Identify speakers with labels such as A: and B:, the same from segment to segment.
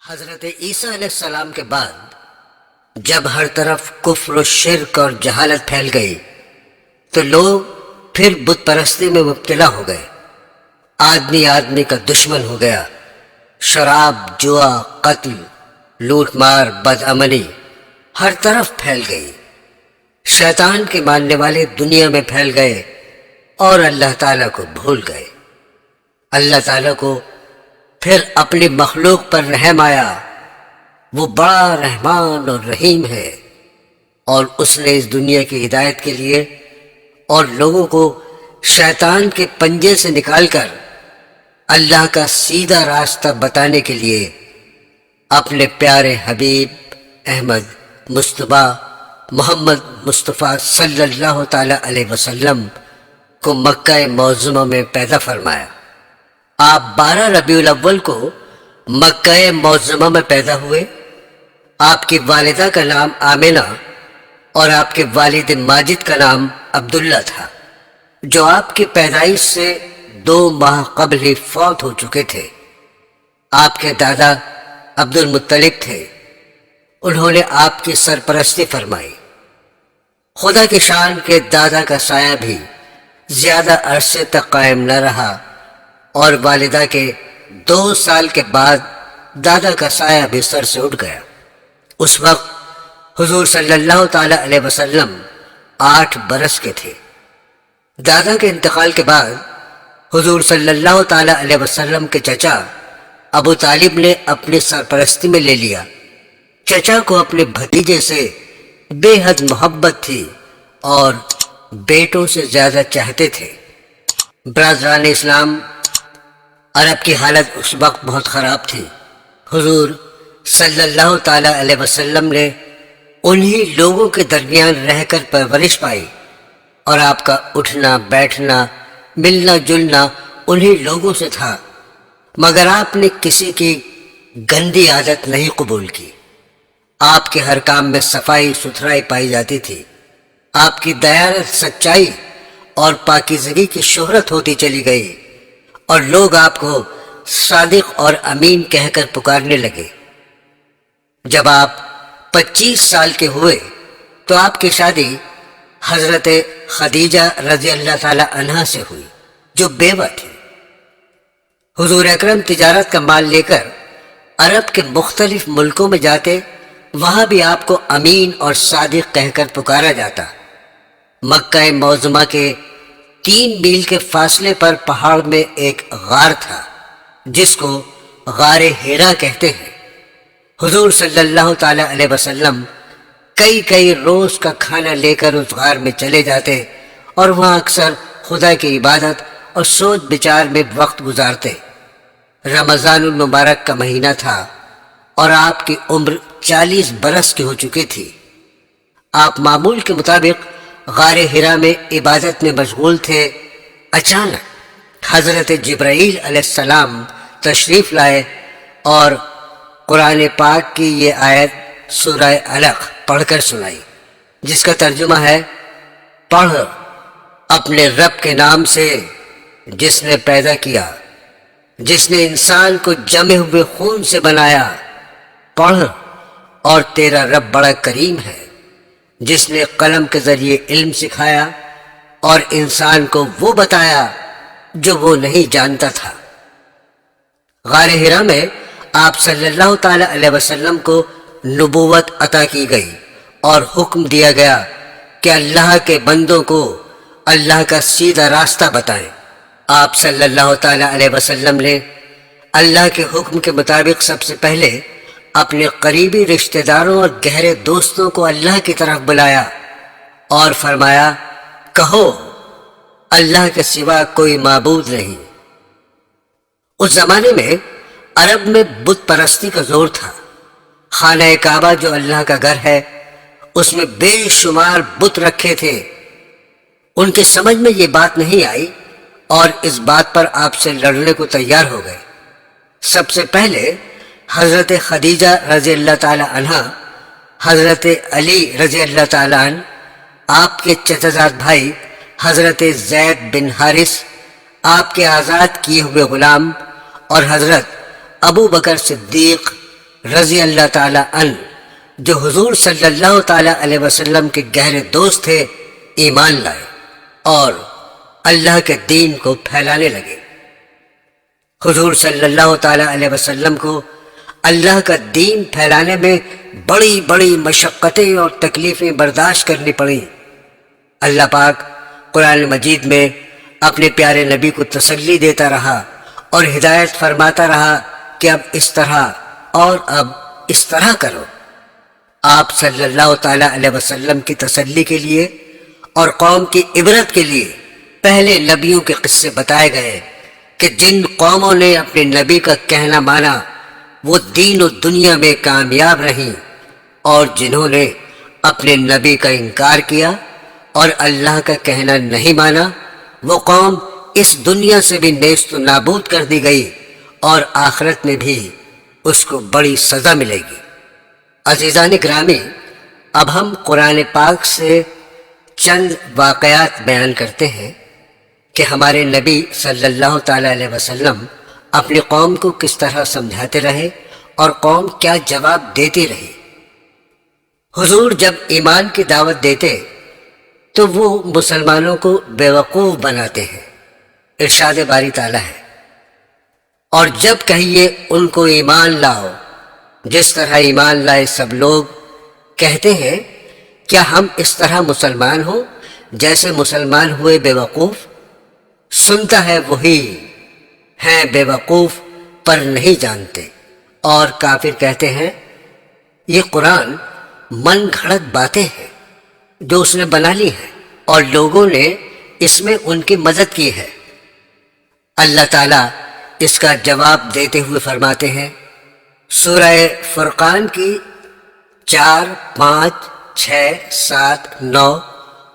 A: حضرت عیسیٰ علیہ السلام کے بعد جب ہر طرف کفر و شرک اور جہالت پھیل گئی تو لوگ پھر بت پرستی میں مبتلا ہو گئے۔ آدمی آدمی کا دشمن ہو گیا۔ شراب، جوا، قتل، لوٹ مار، بدعملی ہر طرف پھیل گئی۔ شیطان کے ماننے والے دنیا میں پھیل گئے اور اللہ تعالیٰ کو بھول گئے۔ اللہ تعالیٰ کو پھر اپنی مخلوق پر رحم آیا۔ وہ بڑا رحمان اور رحیم ہے، اور اس نے اس دنیا کی ہدایت کے لیے اور لوگوں کو شیطان کے پنجے سے نکال کر اللہ کا سیدھا راستہ بتانے کے لیے اپنے پیارے حبیب احمد مصطفیٰ محمد مصطفیٰ صلی اللہ تعالی علیہ وسلم کو مکہ معظمہ میں پیدا فرمایا۔ آپ 12 ربیع الاول کو مکہ معظمہ میں پیدا ہوئے۔ آپ کی والدہ کا نام آمنہ اور آپ کے والد ماجد کا نام عبداللہ تھا، جو آپ کی پیدائش سے 2 ماہ قبل ہی فوت ہو چکے تھے۔ آپ کے دادا عبد المطلب تھے۔ انہوں نے آپ کی سرپرستی فرمائی۔ خدا کی شان کے دادا کا سایہ بھی زیادہ عرصے تک قائم نہ رہا، اور والدہ کے 2 سال کے بعد دادا کا سایہ بھی سر سے اٹھ گیا۔ اس وقت حضور صلی اللہ تعالی علیہ وسلم 8 برس کے تھے۔ دادا کے انتقال کے بعد حضور صلی اللہ تعالی علیہ وسلم کے چچا ابو طالب نے اپنی سرپرستی میں لے لیا۔ چچا کو اپنے بھتیجے سے بے حد محبت تھی اور بیٹوں سے زیادہ چاہتے تھے۔ برادران اسلام، عرب کی حالت اس وقت بہت خراب تھی۔ حضور صلی اللہ تعالی علیہ وسلم نے انہی لوگوں کے درمیان رہ کر پرورش پائی، اور آپ کا اٹھنا بیٹھنا ملنا جلنا انہی لوگوں سے تھا، مگر آپ نے کسی کی گندی عادت نہیں قبول کی۔ آپ کے ہر کام میں صفائی ستھرائی پائی جاتی تھی۔ آپ کی دیانت، سچائی اور پاکیزگی کی شہرت ہوتی چلی گئی، اور لوگ آپ کو صادق اور امین کہہ کر پکارنے لگے۔ جب آپ 25 سال کے ہوئے تو آپ کی شادی حضرت خدیجہ رضی اللہ تعالی عنہا سے ہوئی، جو بیوہ تھی۔ حضور اکرم تجارت کا مال لے کر عرب کے مختلف ملکوں میں جاتے، وہاں بھی آپ کو امین اور صادق کہہ کر پکارا جاتا۔ مکہ معظمہ کے 3 میل کے فاصلے پر پہاڑ میں ایک غار تھا، جس کو غار حرا کہتے ہیں۔ حضور صلی اللہ تعالی علیہ وسلم کئی روز کا کھانا لے کر اس غار میں چلے جاتے، اور وہاں اکثر خدا کی عبادت اور سوچ بچار میں وقت گزارتے۔ رمضان المبارک کا مہینہ تھا، اور آپ کی عمر 40 برس کی ہو چکی تھی۔ آپ معمول کے مطابق غار حرا میں عبادت میں مشغول تھے۔ اچانک حضرت جبرائیل علیہ السلام تشریف لائے اور قرآن پاک کی یہ آیت سورہ علق پڑھ کر سنائی، جس کا ترجمہ ہے: پڑھ اپنے رب کے نام سے جس نے پیدا کیا، جس نے انسان کو جمے ہوئے خون سے بنایا۔ پڑھ، اور تیرا رب بڑا کریم ہے، جس نے قلم کے ذریعے علم سکھایا اور انسان کو وہ بتایا جو وہ نہیں جانتا تھا۔ غار حرا میں آپ صلی اللہ تعالی علیہ وسلم کو نبوت عطا کی گئی، اور حکم دیا گیا کہ اللہ کے بندوں کو اللہ کا سیدھا راستہ بتائیں۔ آپ صلی اللہ تعالی علیہ وسلم نے اللہ کے حکم کے مطابق سب سے پہلے اپنے قریبی رشتہ داروں اور گہرے دوستوں کو اللہ کی طرف بلایا اور فرمایا: کہو اللہ کے سوا کوئی معبود نہیں۔ اس زمانے میں عرب میں بت پرستی کا زور تھا۔ خانہ کعبہ جو اللہ کا گھر ہے، اس میں بے شمار بت رکھے تھے۔ ان کے سمجھ میں یہ بات نہیں آئی، اور اس بات پر آپ سے لڑنے کو تیار ہو گئے۔ سب سے پہلے حضرت خدیجہ رضی اللہ تعالی عنہا، حضرت علی رضی اللہ تعالی عنہ، آپ کے چچا زاد بھائی حضرت زید بن حارث، آپ کے آزاد کیے ہوئے غلام، اور حضرت ابو بکر صدیق رضی اللہ تعالی عنہ جو حضور صلی اللہ تعالی علیہ وسلم کے گہرے دوست تھے ایمان لائے اور اللہ کے دین کو پھیلانے لگے۔ حضور صلی اللہ تعالی علیہ وسلم کو اللہ کا دین پھیلانے میں بڑی بڑی مشقتیں اور تکلیفیں برداشت کرنی پڑیں۔ اللہ پاک قرآن مجید میں اپنے پیارے نبی کو تسلی دیتا رہا اور ہدایت فرماتا رہا کہ اب اس طرح اور اب اس طرح کرو۔ آپ صلی اللہ تعالی علیہ وسلم کی تسلی کے لیے اور قوم کی عبرت کے لیے پہلے نبیوں کے قصے بتائے گئے کہ جن قوموں نے اپنے نبی کا کہنا مانا وہ دین و دنیا میں کامیاب رہیں، اور جنہوں نے اپنے نبی کا انکار کیا اور اللہ کا کہنا نہیں مانا وہ قوم اس دنیا سے بھی نیست و نابود کر دی گئی اور آخرت میں بھی اس کو بڑی سزا ملے گی۔ عزیزان گرامی، اب ہم قرآن پاک سے چند واقعات بیان کرتے ہیں کہ ہمارے نبی صلی اللہ تعالی علیہ وسلم اپنی قوم کو کس طرح سمجھاتے رہے اور قوم کیا جواب دیتی رہی۔ حضور جب ایمان کی دعوت دیتے تو وہ مسلمانوں کو بیوقوف بناتے ہیں، ارشاد باری تعالیٰ ہے، اور جب کہیے ان کو ایمان لاؤ جس طرح ایمان لائے سب لوگ، کہتے ہیں کیا ہم اس طرح مسلمان ہوں جیسے مسلمان ہوئے بیوقوف؟ سنتا ہے وہی ہیں بیوقوف پر نہیں جانتے۔ اور کافر کہتے ہیں یہ قرآن من گھڑت باتیں ہیں جو اس نے بنا لی ہیں اور لوگوں نے اس میں ان کی مدد کی ہے۔ اللہ تعالیٰ اس کا جواب دیتے ہوئے فرماتے ہیں، سورہ فرقان کی 4، 5، 6، 7، 9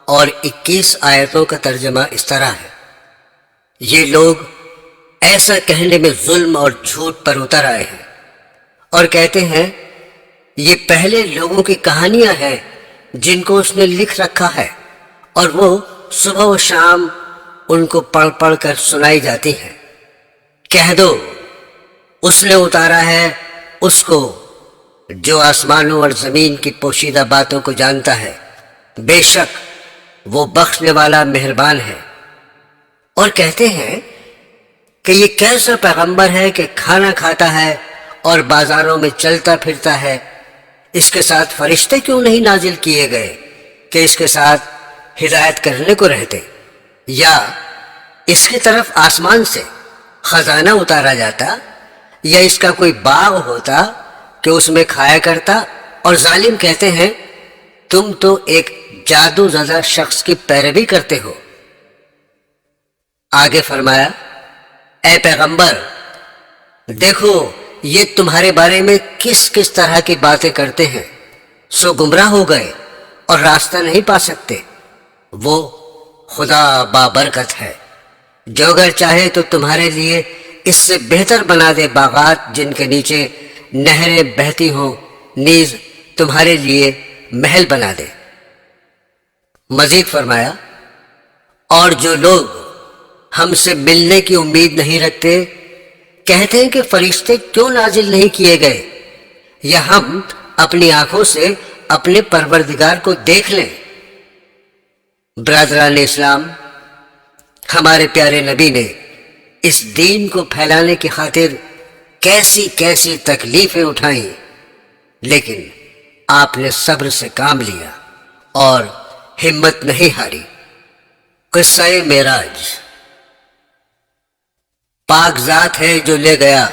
A: اور 21 آیتوں کا ترجمہ اس طرح ہے، یہ لوگ ایسا کہنے میں ظلم اور جھوٹ پر اتر آئے ہیں اور کہتے ہیں یہ پہلے لوگوں کی کہانیاں ہیں جن کو اس نے لکھ رکھا ہے اور وہ صبح و شام ان کو پڑھ پڑھ کر سنائی جاتی ہیں۔ کہہ دو اس نے اتارا ہے اس کو جو آسمانوں اور زمین کی پوشیدہ باتوں کو جانتا ہے، بے شک وہ بخشنے والا مہربان ہے۔ اور کہتے ہیں کہ یہ کیسا پیغمبر ہے کہ کھانا کھاتا ہے اور بازاروں میں چلتا پھرتا ہے، اس کے ساتھ فرشتے کیوں نہیں نازل کیے گئے کہ اس کے ساتھ ہدایت کرنے کو رہتے، یا اس کی طرف آسمان سے خزانہ اتارا جاتا، یا اس کا کوئی باغ ہوتا کہ اس میں کھایا کرتا۔ اور ظالم کہتے ہیں تم تو ایک جادو زدہ شخص کی پیروی کرتے ہو۔ آگے فرمایا، اے پیغمبر دیکھو یہ تمہارے بارے میں کس کس طرح کی باتیں کرتے ہیں، سو گمراہ ہو گئے اور راستہ نہیں پا سکتے۔ وہ خدا بابرکت ہے جو اگر چاہے تو تمہارے لیے اس سے بہتر بنا دے باغات جن کے نیچے نہریں بہتی ہوں، نیز تمہارے لیے محل بنا دے۔ مزید فرمایا، اور جو لوگ ہم سے ملنے کی امید نہیں رکھتے کہتے ہیں کہ فرشتے کیوں نازل نہیں کیے گئے، یا ہم اپنی آنکھوں سے اپنے پروردگار کو دیکھ لیں۔ برادران اسلام، ہمارے پیارے نبی نے اس دین کو پھیلانے کی خاطر کیسی کیسی تکلیفیں اٹھائیں، لیکن آپ نے صبر سے کام لیا اور ہمت نہیں ہاری۔ قصہ معراج۔ پاک ذات ہے جو لے گیا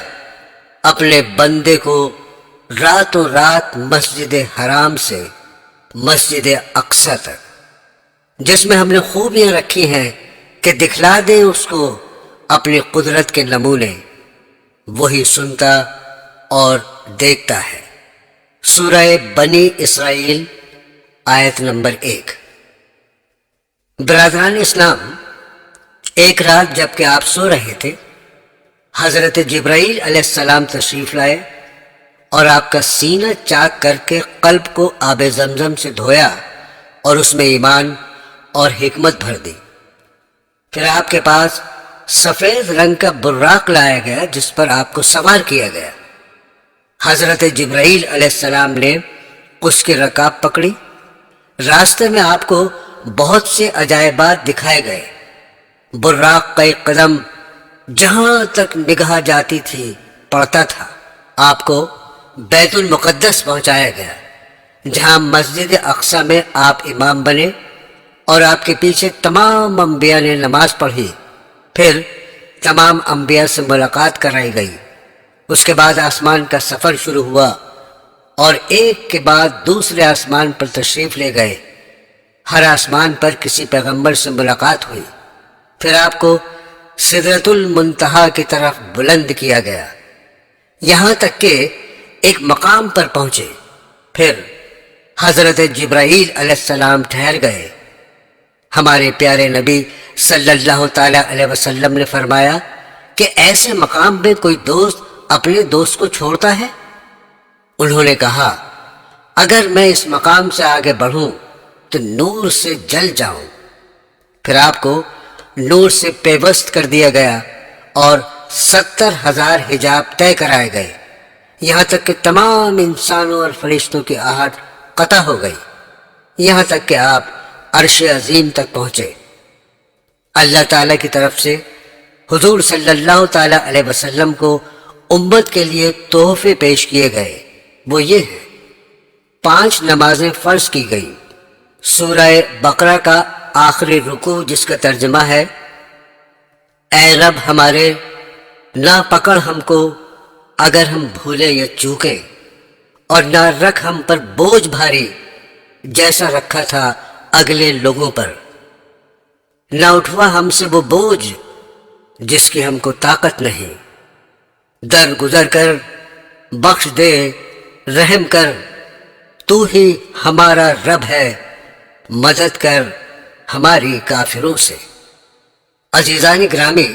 A: اپنے بندے کو راتوں رات مسجد حرام سے مسجد اقصی تک، جس میں ہم نے خوبیاں رکھی ہیں کہ دکھلا دیں اس کو اپنی قدرت کے نمونے، وہی سنتا اور دیکھتا ہے۔ سورہ بنی اسرائیل آیت نمبر 1۔ برادران اسلام، ایک رات جب کہ آپ سو رہے تھے، حضرت جبرائیل علیہ السلام تشریف لائے اور آپ کا سینہ چاک کر کے قلب کو آب زمزم سے دھویا اور اس میں ایمان اور حکمت بھر دی۔ پھر آپ کے پاس سفید رنگ کا براق لایا گیا جس پر آپ کو سوار کیا گیا۔ حضرت جبرائیل علیہ السلام نے اس کی رکاب پکڑی۔ راستے میں آپ کو بہت سے عجائبات دکھائے گئے۔ براق کا ایک قدم جہاں تک نگاہ جاتی تھی پڑتا تھا۔ آپ کو بیت المقدس پہنچایا گیا، جہاں مسجد اقصی میں آپ امام بنے اور آپ کے پیچھے تمام انبیاء نے نماز پڑھی۔ پھر تمام انبیاء سے ملاقات کرائی گئی۔ اس کے بعد آسمان کا سفر شروع ہوا اور ایک کے بعد دوسرے آسمان پر تشریف لے گئے۔ ہر آسمان پر کسی پیغمبر سے ملاقات ہوئی۔ پھر آپ کو سدرۃ المنتہا کی طرف بلند کیا گیا، یہاں تک کہ ایک مقام پر پہنچے۔ پھر حضرت جبرائیل علیہ السلام ٹھہر گئے۔ ہمارے پیارے نبی صلی اللہ تعالی علیہ وسلم نے فرمایا کہ ایسے مقام میں کوئی دوست اپنے دوست کو چھوڑتا ہے؟ انہوں نے کہا، اگر میں اس مقام سے آگے بڑھوں تو نور سے جل جاؤں۔ پھر آپ کو نور سے پیوست کر دیا گیا اور 70,000 حجاب طے کرائے گئے، یہاں تک کہ تمام انسانوں اور فرشتوں کی آہٹ قطع ہو گئی، یہاں تک کہ آپ عرش عظیم تک پہنچے۔ اللہ تعالیٰ کی طرف سے حضور صلی اللہ تعالی علیہ وسلم کو امت کے لیے تحفے پیش کیے گئے۔ وہ یہ ہیں: 5 نمازیں فرض کی گئیں، سورہ بقرہ کا آخری رکوع جس کا ترجمہ ہے، اے رب ہمارے، نہ پکڑ ہم کو اگر ہم بھولیں یا چوکیں، اور نہ رکھ ہم پر بوجھ بھاری جیسا رکھا تھا اگلے لوگوں پر، نہ اٹھوا ہم سے وہ بوجھ جس کی ہم کو طاقت نہیں، در گزر کر بخش دے، رحم کر، تو ہی ہمارا رب ہے، مدد کر ہماری کافروں سے۔ عزیزان گرامی،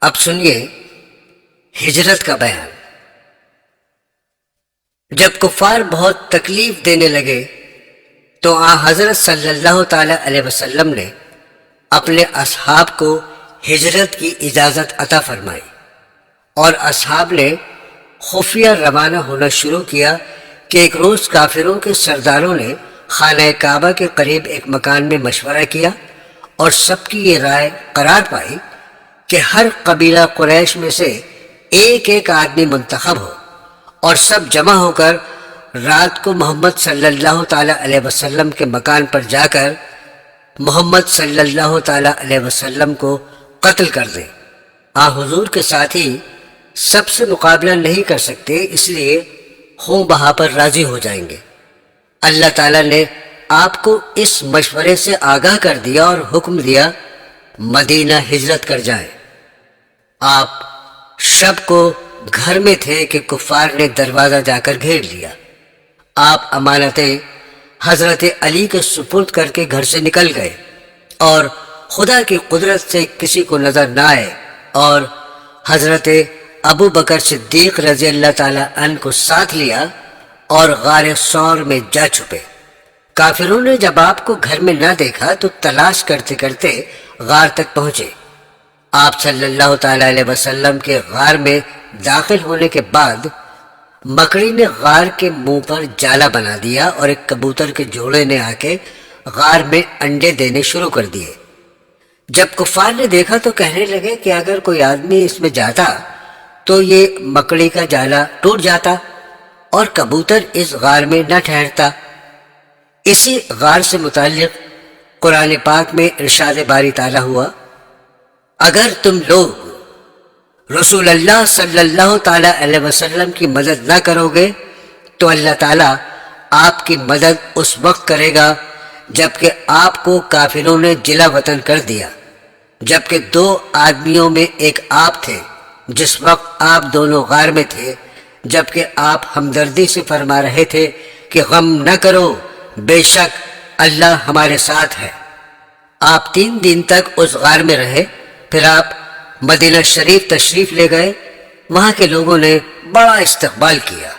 A: اب سنیے ہجرت کا بیان۔ جب کفار بہت تکلیف دینے لگے تو حضرت صلی اللہ تعالی علیہ وسلم نے اپنے اصحاب کو ہجرت کی اجازت عطا فرمائی، اور اصحاب نے خفیہ روانہ ہونا شروع کیا کہ ایک روز کافروں کے سرداروں نے خانہ کعبہ کے قریب ایک مکان میں مشورہ کیا اور سب کی یہ رائے قرار پائی کہ ہر قبیلہ قریش میں سے ایک ایک آدمی منتخب ہو اور سب جمع ہو کر رات کو محمد صلی اللہ تعالی علیہ وسلم کے مکان پر جا کر محمد صلی اللہ تعالی علیہ وسلم کو قتل کر دیں۔ حضور کے ساتھی سب سے مقابلہ نہیں کر سکتے، اس لیے خوں بہا پر راضی ہو جائیں گے۔ اللہ تعالیٰ نے آپ کو اس مشورے سے آگاہ کر دیا اور حکم دیا مدینہ ہجرت کر جائیں۔ آپ شب کو گھر میں تھے کہ کفار نے دروازہ جا کر گھیر لیا۔ آپ امانتیں حضرت علی کے سپرد کر کے گھر سے نکل گئے اور خدا کی قدرت سے کسی کو نظر نہ آئے، اور حضرت ابو بکر صدیق رضی اللہ تعالیٰ عنہ کو ساتھ لیا اور غار ثور میں جا چھپے۔ کافروں نے جب آپ کو گھر میں نہ دیکھا تو تلاش کرتے کرتے غار تک پہنچے۔ آپ صلی اللہ تعالی علیہ وسلم کے غار میں داخل ہونے کے بعد مکڑی نے غار کے منہ پر جالا بنا دیا اور ایک کبوتر کے جوڑے نے آ کے غار میں انڈے دینے شروع کر دیے۔ جب کفار نے دیکھا تو کہنے لگے کہ اگر کوئی آدمی اس میں جاتا تو یہ مکڑی کا جالا ٹوٹ جاتا اور کبوتر اس غار میں نہ ٹھہرتا۔ اسی غار سے متعلق قرآن پاک میں ارشاد باری تعالیٰ ہوا، اگر تم لوگ رسول اللہ صلی اللہ تعالی علیہ وسلم کی مدد نہ کرو گے تو اللہ تعالیٰ آپ کی مدد اس وقت کرے گا جبکہ آپ کو کافروں نے جلا وطن کر دیا، جبکہ 2 آدمیوں میں ایک آپ تھے جس وقت آپ دونوں غار میں تھے، جبکہ آپ ہمدردی سے فرما رہے تھے کہ غم نہ کرو، بے شک اللہ ہمارے ساتھ ہے۔ آپ 3 دن تک اس غار میں رہے، پھر آپ مدینہ شریف تشریف لے گئے۔ وہاں کے لوگوں نے بڑا استقبال کیا۔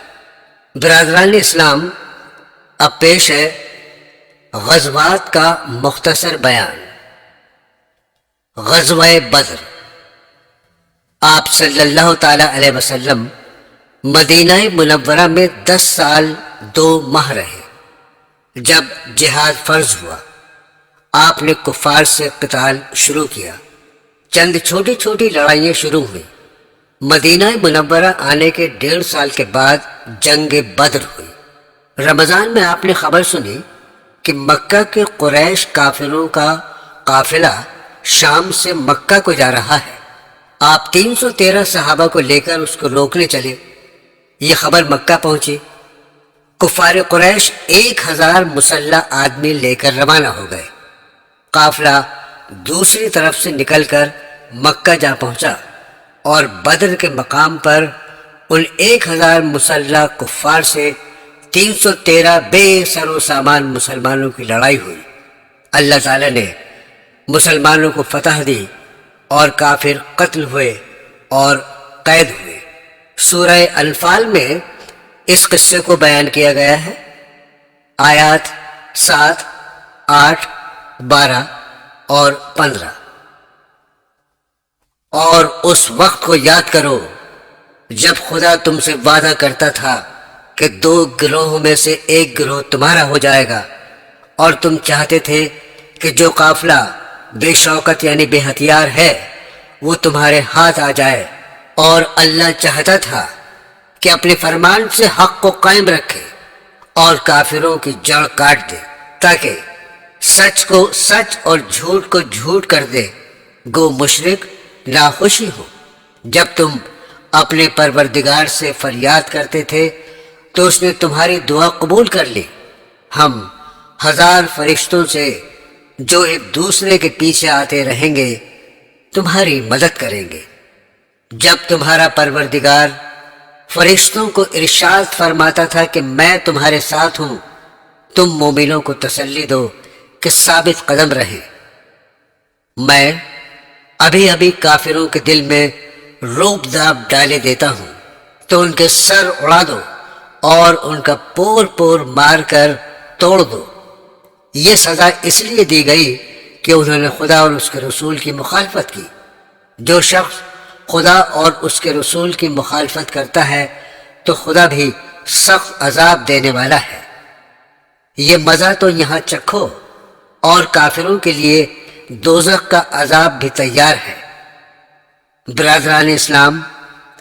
A: برادران اسلام، اب پیش ہے غزوات کا مختصر بیان۔ غزوہ بدر۔ آپ صلی اللہ تعالی علیہ وسلم مدینہ منورہ میں 10 سال 2 ماہ رہے۔ جب جہاد فرض ہوا، آپ نے کفار سے قتال شروع کیا۔ چند چھوٹی چھوٹی لڑائیاں شروع ہوئیں۔ مدینہ منورہ آنے کے 1.5 سال کے بعد جنگ بدر ہوئی۔ رمضان میں آپ نے خبر سنی کہ مکہ کے قریش کافروں کا قافلہ شام سے مکہ کو جا رہا ہے۔ آپ 313 صحابہ کو لے کر اس کو روکنے چلے۔ یہ خبر مکہ پہنچی۔ کفار قریش 1000 مسلح آدمی لے کر روانہ ہو گئے۔ قافلہ دوسری طرف سے نکل کر مکہ جا پہنچا اور بدر کے مقام پر ان 1000 مسلح کفار سے 313 بے سر و سامان مسلمانوں کی لڑائی ہوئی۔ اللہ تعالی نے مسلمانوں کو فتح دی اور کافر قتل ہوئے اور قید ہوئے۔ سورہ انفال میں اس قصے کو بیان کیا گیا ہے۔ آیات 7، 8، 12 اور 15۔ اور اس وقت کو یاد کرو جب خدا تم سے وعدہ کرتا تھا کہ 2 گروہوں میں سے ایک گروہ تمہارا ہو جائے گا، اور تم چاہتے تھے کہ جو قافلہ بے شوکت یعنی بے ہتھیار ہے وہ تمہارے ہاتھ آ جائے، اور اللہ چاہتا تھا کہ اپنے فرمان سے حق کو قائم رکھے اور کافروں کی جڑ کاٹ دے، تاکہ سچ کو سچ اور جھوٹ کو جھوٹ کر دے۔ گو مشرک ناخوشی ہو۔ جب تم اپنے پروردگار سے فریاد کرتے تھے تو اس نے تمہاری دعا قبول کر لی۔ ہم 1000 فرشتوں سے جو ایک دوسرے کے پیچھے آتے رہیں گے تمہاری مدد کریں گے۔ جب تمہارا پروردگار فرشتوں کو ارشاد فرماتا تھا کہ میں تمہارے ساتھ ہوں، تم مومنوں کو تسلی دو کہ ثابت قدم رہیں۔ میں ابھی ابھی کافروں کے دل میں رعب داب ڈالے دیتا ہوں تو ان کے سر اڑا دو اور ان کا پور پور مار کر توڑ دو۔ یہ سزا اس لیے دی گئی کہ انہوں نے خدا اور اس کے رسول کی مخالفت کی۔ جو شخص خدا اور اس کے رسول کی مخالفت کرتا ہے تو خدا بھی سخت عذاب دینے والا ہے۔ یہ مزہ تو یہاں چکھو، اور کافروں کے لیے دوزخ کا عذاب بھی تیار ہے۔ برادران اسلام،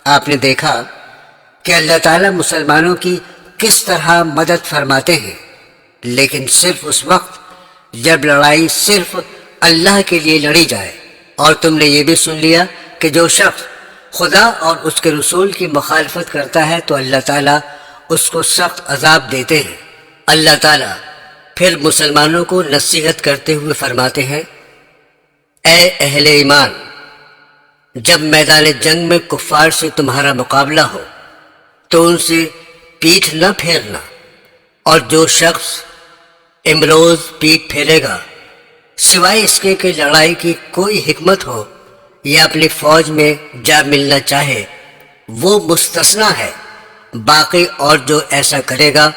A: آپ نے دیکھا کہ اللہ تعالیٰ مسلمانوں کی کس طرح مدد فرماتے ہیں، لیکن صرف اس وقت جب لڑائی صرف اللہ کے لیے لڑی جائے۔ اور تم نے یہ بھی سن لیا کہ جو شخص خدا اور اس کے رسول کی مخالفت کرتا ہے تو اللہ تعالیٰ اس کو سخت عذاب دیتے ہیں۔ اللہ تعالیٰ پھر مسلمانوں کو نصیحت کرتے ہوئے فرماتے ہیں، اے اہل ایمان، جب میدان جنگ میں کفار سے تمہارا مقابلہ ہو تو ان سے پیٹھ نہ پھیرنا، اور جو شخص امروز پیٹھ پھیرے گا سوائے اس کے کہ لڑائی کی کوئی حکمت ہو یا اپنی فوج میں جا ملنا چاہے، وہ مستثنا ہے۔ باقی اور جو ایسا کرے گا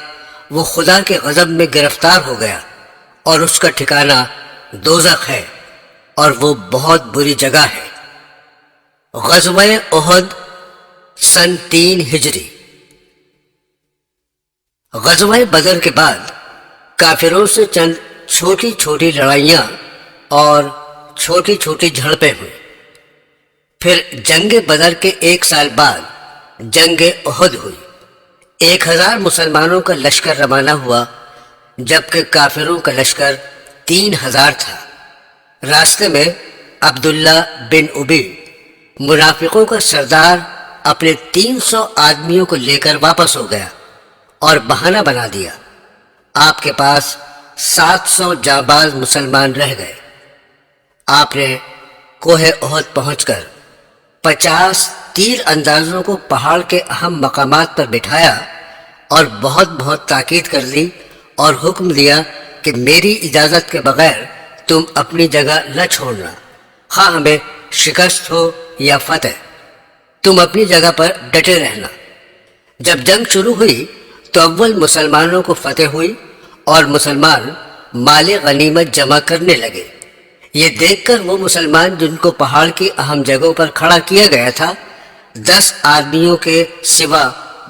A: وہ خدا کے غضب میں گرفتار ہو گیا، اور اس کا ٹھکانہ دوزخ ہے، اور وہ بہت بری جگہ ہے۔ غزوہ احد سن 3 ہجری۔ غزوہ بدر کے بعد کافروں سے چند چھوٹی چھوٹی لڑائیاں اور چھوٹی چھوٹی جھڑپیں ہوئیں۔ پھر جنگ بدر کے 1 سال بعد جنگ احد ہوئی۔ 1000 مسلمانوں کا لشکر روانہ ہوا، جبکہ کافروں کا لشکر 3000 تھا۔ راستے میں عبداللہ بن ابی، منافقوں کا سردار، اپنے 300 آدمیوں کو لے کر واپس ہو گیا اور بہانہ بنا دیا۔ آپ کے پاس 700 جانباز مسلمان رہ گئے۔ آپ نے کوہ احد پہنچ کر 50 تیر اندازوں کو پہاڑ کے اہم مقامات پر بٹھایا اور بہت تاکید کر دی اور حکم دیا کہ میری اجازت کے بغیر تم اپنی جگہ نہ چھوڑنا، خواہ ہمیں شکست ہو یا فتح، تم اپنی جگہ پر ڈٹے رہنا۔ جب جنگ شروع ہوئی تو اول مسلمانوں کو فتح ہوئی اور مسلمان مال غنیمت جمع کرنے لگے۔ یہ دیکھ کر وہ مسلمان جن کو پہاڑ کی اہم جگہوں پر کھڑا کیا گیا تھا 10 آدمیوں کے سوا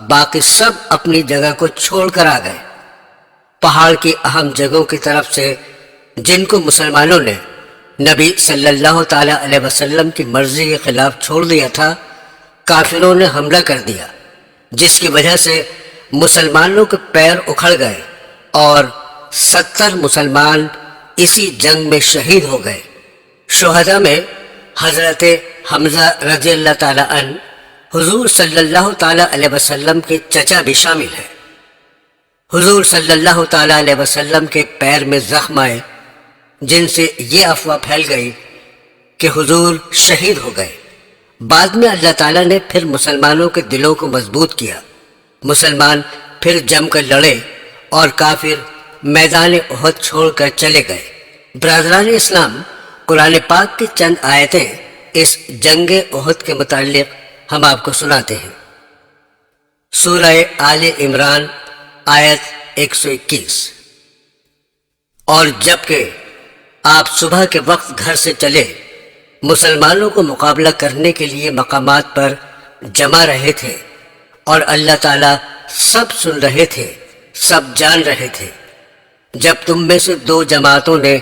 A: باقی سب اپنی جگہ کو چھوڑ کر آ گئے۔ پہاڑ کی اہم جگہوں کی طرف سے جن کو مسلمانوں نے نبی صلی اللہ تعالی علیہ وسلم کی مرضی کے خلاف چھوڑ دیا تھا، کافروں نے حملہ کر دیا، جس کی وجہ سے مسلمانوں کے پیر اکھڑ گئے اور 70 مسلمان اسی جنگ میں شہید ہو گئے۔ شہداء میں حضرت حمزہ رضی اللہ تعالی عنہ حضور صلی اللہ تعالی علیہ وسلم کے چچا بھی شامل ہے۔ حضور صلی اللہ تعالی علیہ وسلم کے پیر میں زخم آئے، جن سے یہ افواہ پھیل گئی کہ حضور شہید ہو گئے۔ بعد میں اللہ تعالیٰ نے پھر مسلمانوں کے دلوں کو مضبوط کیا، مسلمان پھر جم کر لڑے اور کافر میدان احد چھوڑ کر چلے گئے۔ برادران اسلام، قرآن پاک کی چند آیتیں اس جنگ احد کے متعلق ہم آپ کو سناتے ہیں۔ سورہ آل عمران آیت 121۔ اور جبکہ آپ صبح کے وقت گھر سے چلے، مسلمانوں کو مقابلہ کرنے کے لیے مقامات پر جمع رہے تھے، اور اللہ تعالیٰ سب سن رہے تھے، سب جان رہے تھے۔ جب تم میں سے 2 جماعتوں نے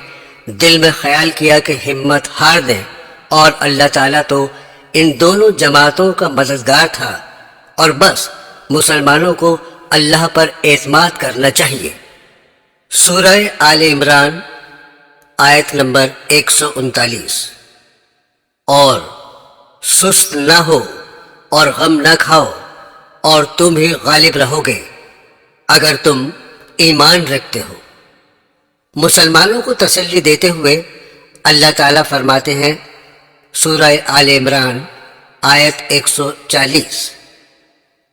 A: دل میں خیال کیا کہ ہمت ہار دیں، اور اللہ تعالیٰ تو ان دونوں جماعتوں کا مددگار تھا، اور بس مسلمانوں کو اللہ پر اعتماد کرنا چاہیے۔ سورہ آل عمران آیت نمبر 139۔ اور سست نہ ہو اور غم نہ کھاؤ، اور تم ہی غالب رہو گے اگر تم ایمان رکھتے ہو۔ مسلمانوں کو تسلی دیتے ہوئے اللہ تعالیٰ فرماتے ہیں، سورہ آل عمران آیت 140،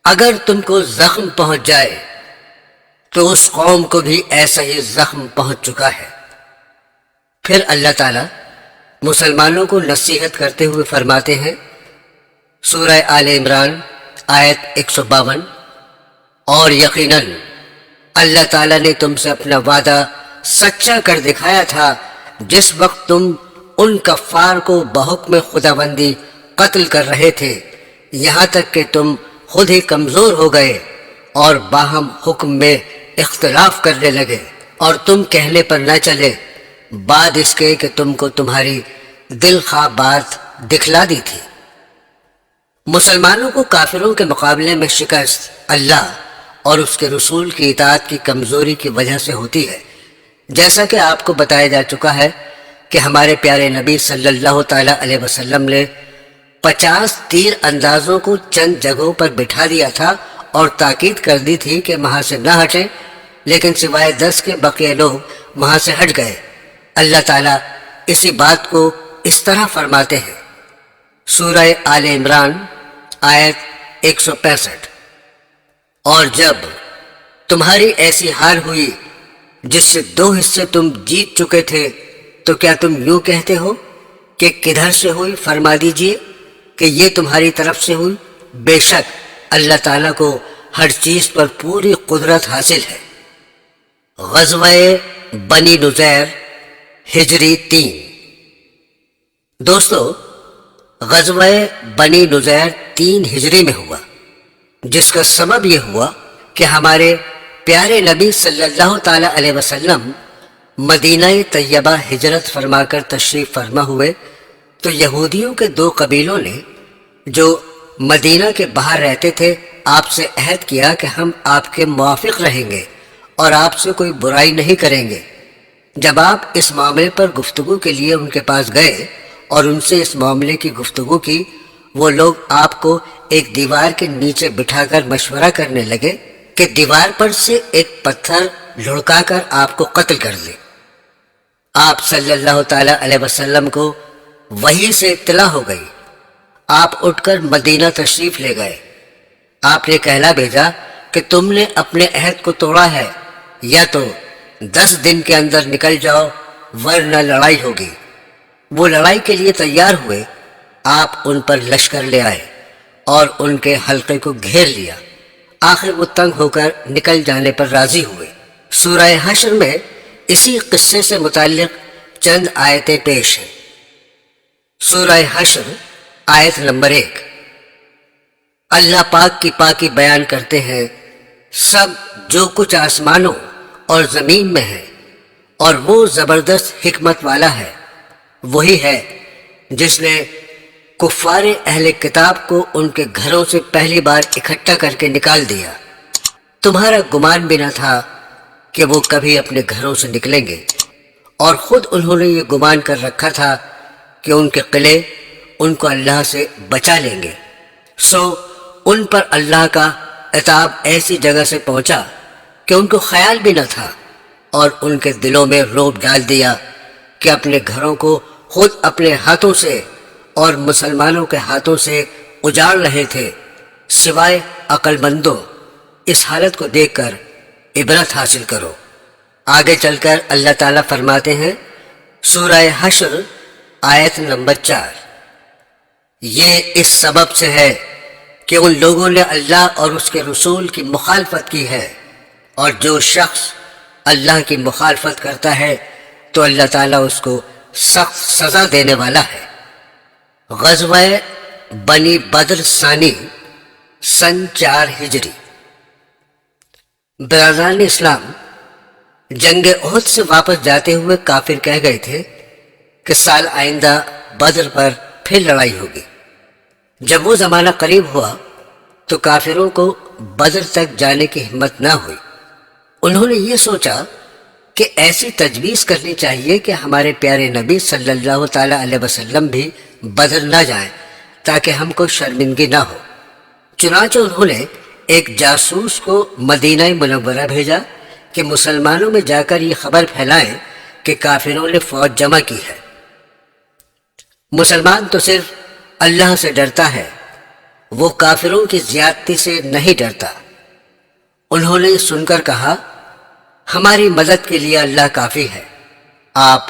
A: اگر تم کو زخم پہنچ جائے تو اس قوم کو بھی ایسا ہی زخم پہنچ چکا ہے۔ پھر اللہ تعالیٰ مسلمانوں کو نصیحت کرتے ہوئے فرماتے ہیں، سورہ آل عمران آیت 152، اور یقیناً اللہ تعالیٰ نے تم سے اپنا وعدہ سچا کر دکھایا تھا جس وقت تم ان کفار کو بحکم خداوندی قتل کر رہے تھے، یہاں تک کہ تم خود ہی کمزور ہو گئے اور باہم حکم میں اختلاف کرنے لگے، اور تم کہنے پر نہ چلے بعد اس کے کہ تم کو تمہاری دل خواہ بات دکھلا دی تھی۔ مسلمانوں کو کافروں کے مقابلے میں شکست اللہ اور اس کے رسول کی اطاعت کی کمزوری کی وجہ سے ہوتی ہے۔ جیسا کہ آپ کو بتایا جا چکا ہے کہ ہمارے پیارے نبی صلی اللہ تعالی علیہ وسلم نے 50 تیر اندازوں کو چند جگہوں پر بٹھا دیا تھا اور تاکید کر دی تھی کہ وہاں سے نہ ہٹیں، لیکن سوائے 10 کے بقیہ لوگ وہاں سے ہٹ گئے۔ اللہ تعالیٰ اسی بات کو اس طرح فرماتے ہیں، سورہ آل عمران آیت 165، اور جب تمہاری ایسی حال ہوئی جس سے 2 حصے تم جیت چکے تھے تو کیا تم یوں کہتے ہو کہ کدھر سے ہوئی؟ فرما دیجئے کہ یہ تمہاری طرف سے ہوئی۔ بے شک اللہ تعالیٰ کو ہر چیز پر پوری قدرت حاصل ہے۔ غزوہ بنی نذیر ہجری 3۔ دوستو، غزوہ بنی نذیر 3 ہجری میں ہوا، جس کا سبب یہ ہوا کہ ہمارے پیارے نبی صلی اللہ تعالی علیہ وسلم مدینہ طیبہ ہجرت فرما کر تشریف فرما ہوئے تو یہودیوں کے 2 قبیلوں نے جو مدینہ کے باہر رہتے تھے آپ سے عہد کیا کہ ہم آپ کے موافق رہیں گے اور آپ سے کوئی برائی نہیں کریں گے۔ جب آپ اس معاملے پر گفتگو کے لیے ان کے پاس گئے اور ان سے اس معاملے کی گفتگو کی، وہ لوگ آپ کو ایک دیوار کے نیچے بٹھا کر مشورہ کرنے لگے کہ دیوار پر سے ایک پتھر لڑکا کر آپ کو قتل کر لیں۔ آپ صلی اللہ تعالی علیہ وسلم کو وحی سے اطلاع ہو گئی۔ آپ اٹھ کر مدینہ تشریف لے گئے۔ آپ نے کہلا بھیجا کہ تم نے اپنے عہد کو توڑا ہے، یا تو 10 دن کے اندر نکل جاؤ ورنہ لڑائی ہوگی۔ وہ لڑائی کے لیے تیار ہوئے۔ آپ ان پر لشکر لے آئے اور ان کے حلقے کو گھیر لیا۔ آخر وہ تنگ ہو کر نکل جانے پر راضی ہوئے۔ سورہ حشر میں اسی قصے سے متعلق چند آیتیں پیش ہیں۔ سورہ حشر آیت نمبر 1، اللہ پاک کی پاکی بیان کرتے ہیں، سب جو کچھ آسمانوں اور زمین میں ہے، اور وہ زبردست حکمت والا ہے، وہی ہے جس نے کفار اہل کتاب کو ان کے گھروں سے پہلی بار اکٹھا کر کے نکال دیا۔ تمہارا گمان بھی نہ تھا کہ وہ کبھی اپنے گھروں سے نکلیں گے، اور خود انہوں نے یہ گمان کر رکھا تھا کہ ان کے قلعے ان کو اللہ سے بچا لیں گے، سو ان پر اللہ کا عتاب ایسی جگہ سے پہنچا کہ ان کو خیال بھی نہ تھا، اور ان کے دلوں میں رعب ڈال دیا کہ اپنے گھروں کو خود اپنے ہاتھوں سے اور مسلمانوں کے ہاتھوں سے اجاڑ رہے تھے۔ سوائے عقل مندوں اس حالت کو دیکھ کر عبرت حاصل کرو۔ آگے چل کر اللہ تعالیٰ فرماتے ہیں، سورہ حشر آیت نمبر 4، یہ اس سبب سے ہے کہ ان لوگوں نے اللہ اور اس کے رسول کی مخالفت کی ہے، اور جو شخص اللہ کی مخالفت کرتا ہے تو اللہ تعالیٰ اس کو سخت سزا دینے والا ہے۔ غزوہ بنی بدر ثانی سن 4 ہجری۔ برادران اسلام، جنگ احد سے واپس جاتے ہوئے کافر کہہ گئے تھے کہ سال آئندہ بدر پر پھر لڑائی ہوگی۔ جب وہ زمانہ قریب ہوا تو کافروں کو بدر تک جانے کی ہمت نہ ہوئی۔ انہوں نے یہ سوچا کہ ایسی تجویز کرنی چاہیے کہ ہمارے پیارے نبی صلی اللہ تعالی علیہ وسلم بھی بدر نہ جائیں تاکہ ہم کو شرمندگی نہ ہو۔ چنانچہ انہوں نے ایک جاسوس کو مدینہ منورہ بھیجا کہ مسلمانوں میں جا کر یہ خبر پھیلائیں کہ کافروں نے فوج جمع کی ہے۔ مسلمان تو صرف اللہ سے ڈرتا ہے، وہ کافروں کی زیادتی سے نہیں ڈرتا۔ انہوں نے سن کر کہا، ہماری مدد کے لیے اللہ کافی ہے۔ آپ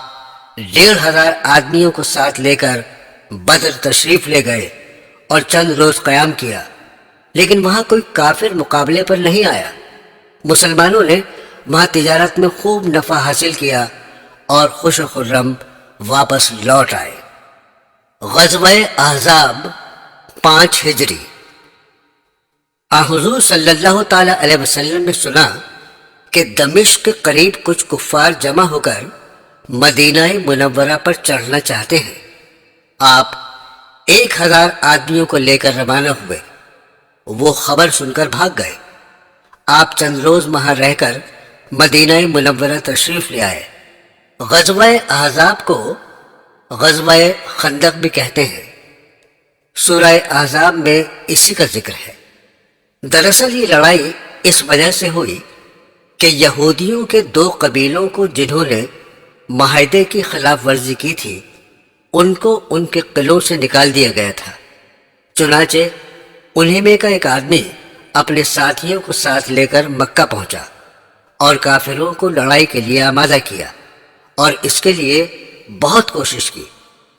A: 1500 آدمیوں کو ساتھ لے کر بدر تشریف لے گئے اور چند روز قیام کیا، لیکن وہاں کوئی کافر مقابلے پر نہیں آیا۔ مسلمانوں نے وہاں تجارت میں خوب نفع حاصل کیا اور خوش و خرم واپس لوٹ آئے۔ غزوہ احزاب 5 ہجری۔ حضور صلی اللہ تعالی علیہ وسلم نے سنا کہ دمشق کے قریب کچھ کفار جمع ہو کر مدینہ منورہ پر چڑھنا چاہتے ہیں۔ آپ 1000 آدمیوں کو لے کر روانہ ہوئے۔ وہ خبر سن کر بھاگ گئے۔ آپ چند روز وہاں رہ کر مدینہ منورہ تشریف لے آئے۔ غزوہ احزاب کو غزوہ خندق بھی کہتے ہیں۔ سورہ احزاب میں اسی کا ذکر ہے۔ دراصل یہ لڑائی اس وجہ سے ہوئی کہ یہودیوں کے 2 قبیلوں کو جنہوں نے معاہدے کی خلاف ورزی کی تھی، ان کو ان کے قلعوں سے نکال دیا گیا تھا۔ چنانچہ انہیں میں کا ایک آدمی اپنے ساتھیوں کو ساتھ لے کر مکہ پہنچا اور کافروں کو لڑائی کے لیے آمادہ کیا، اور اس کے لیے بہت کوشش کی،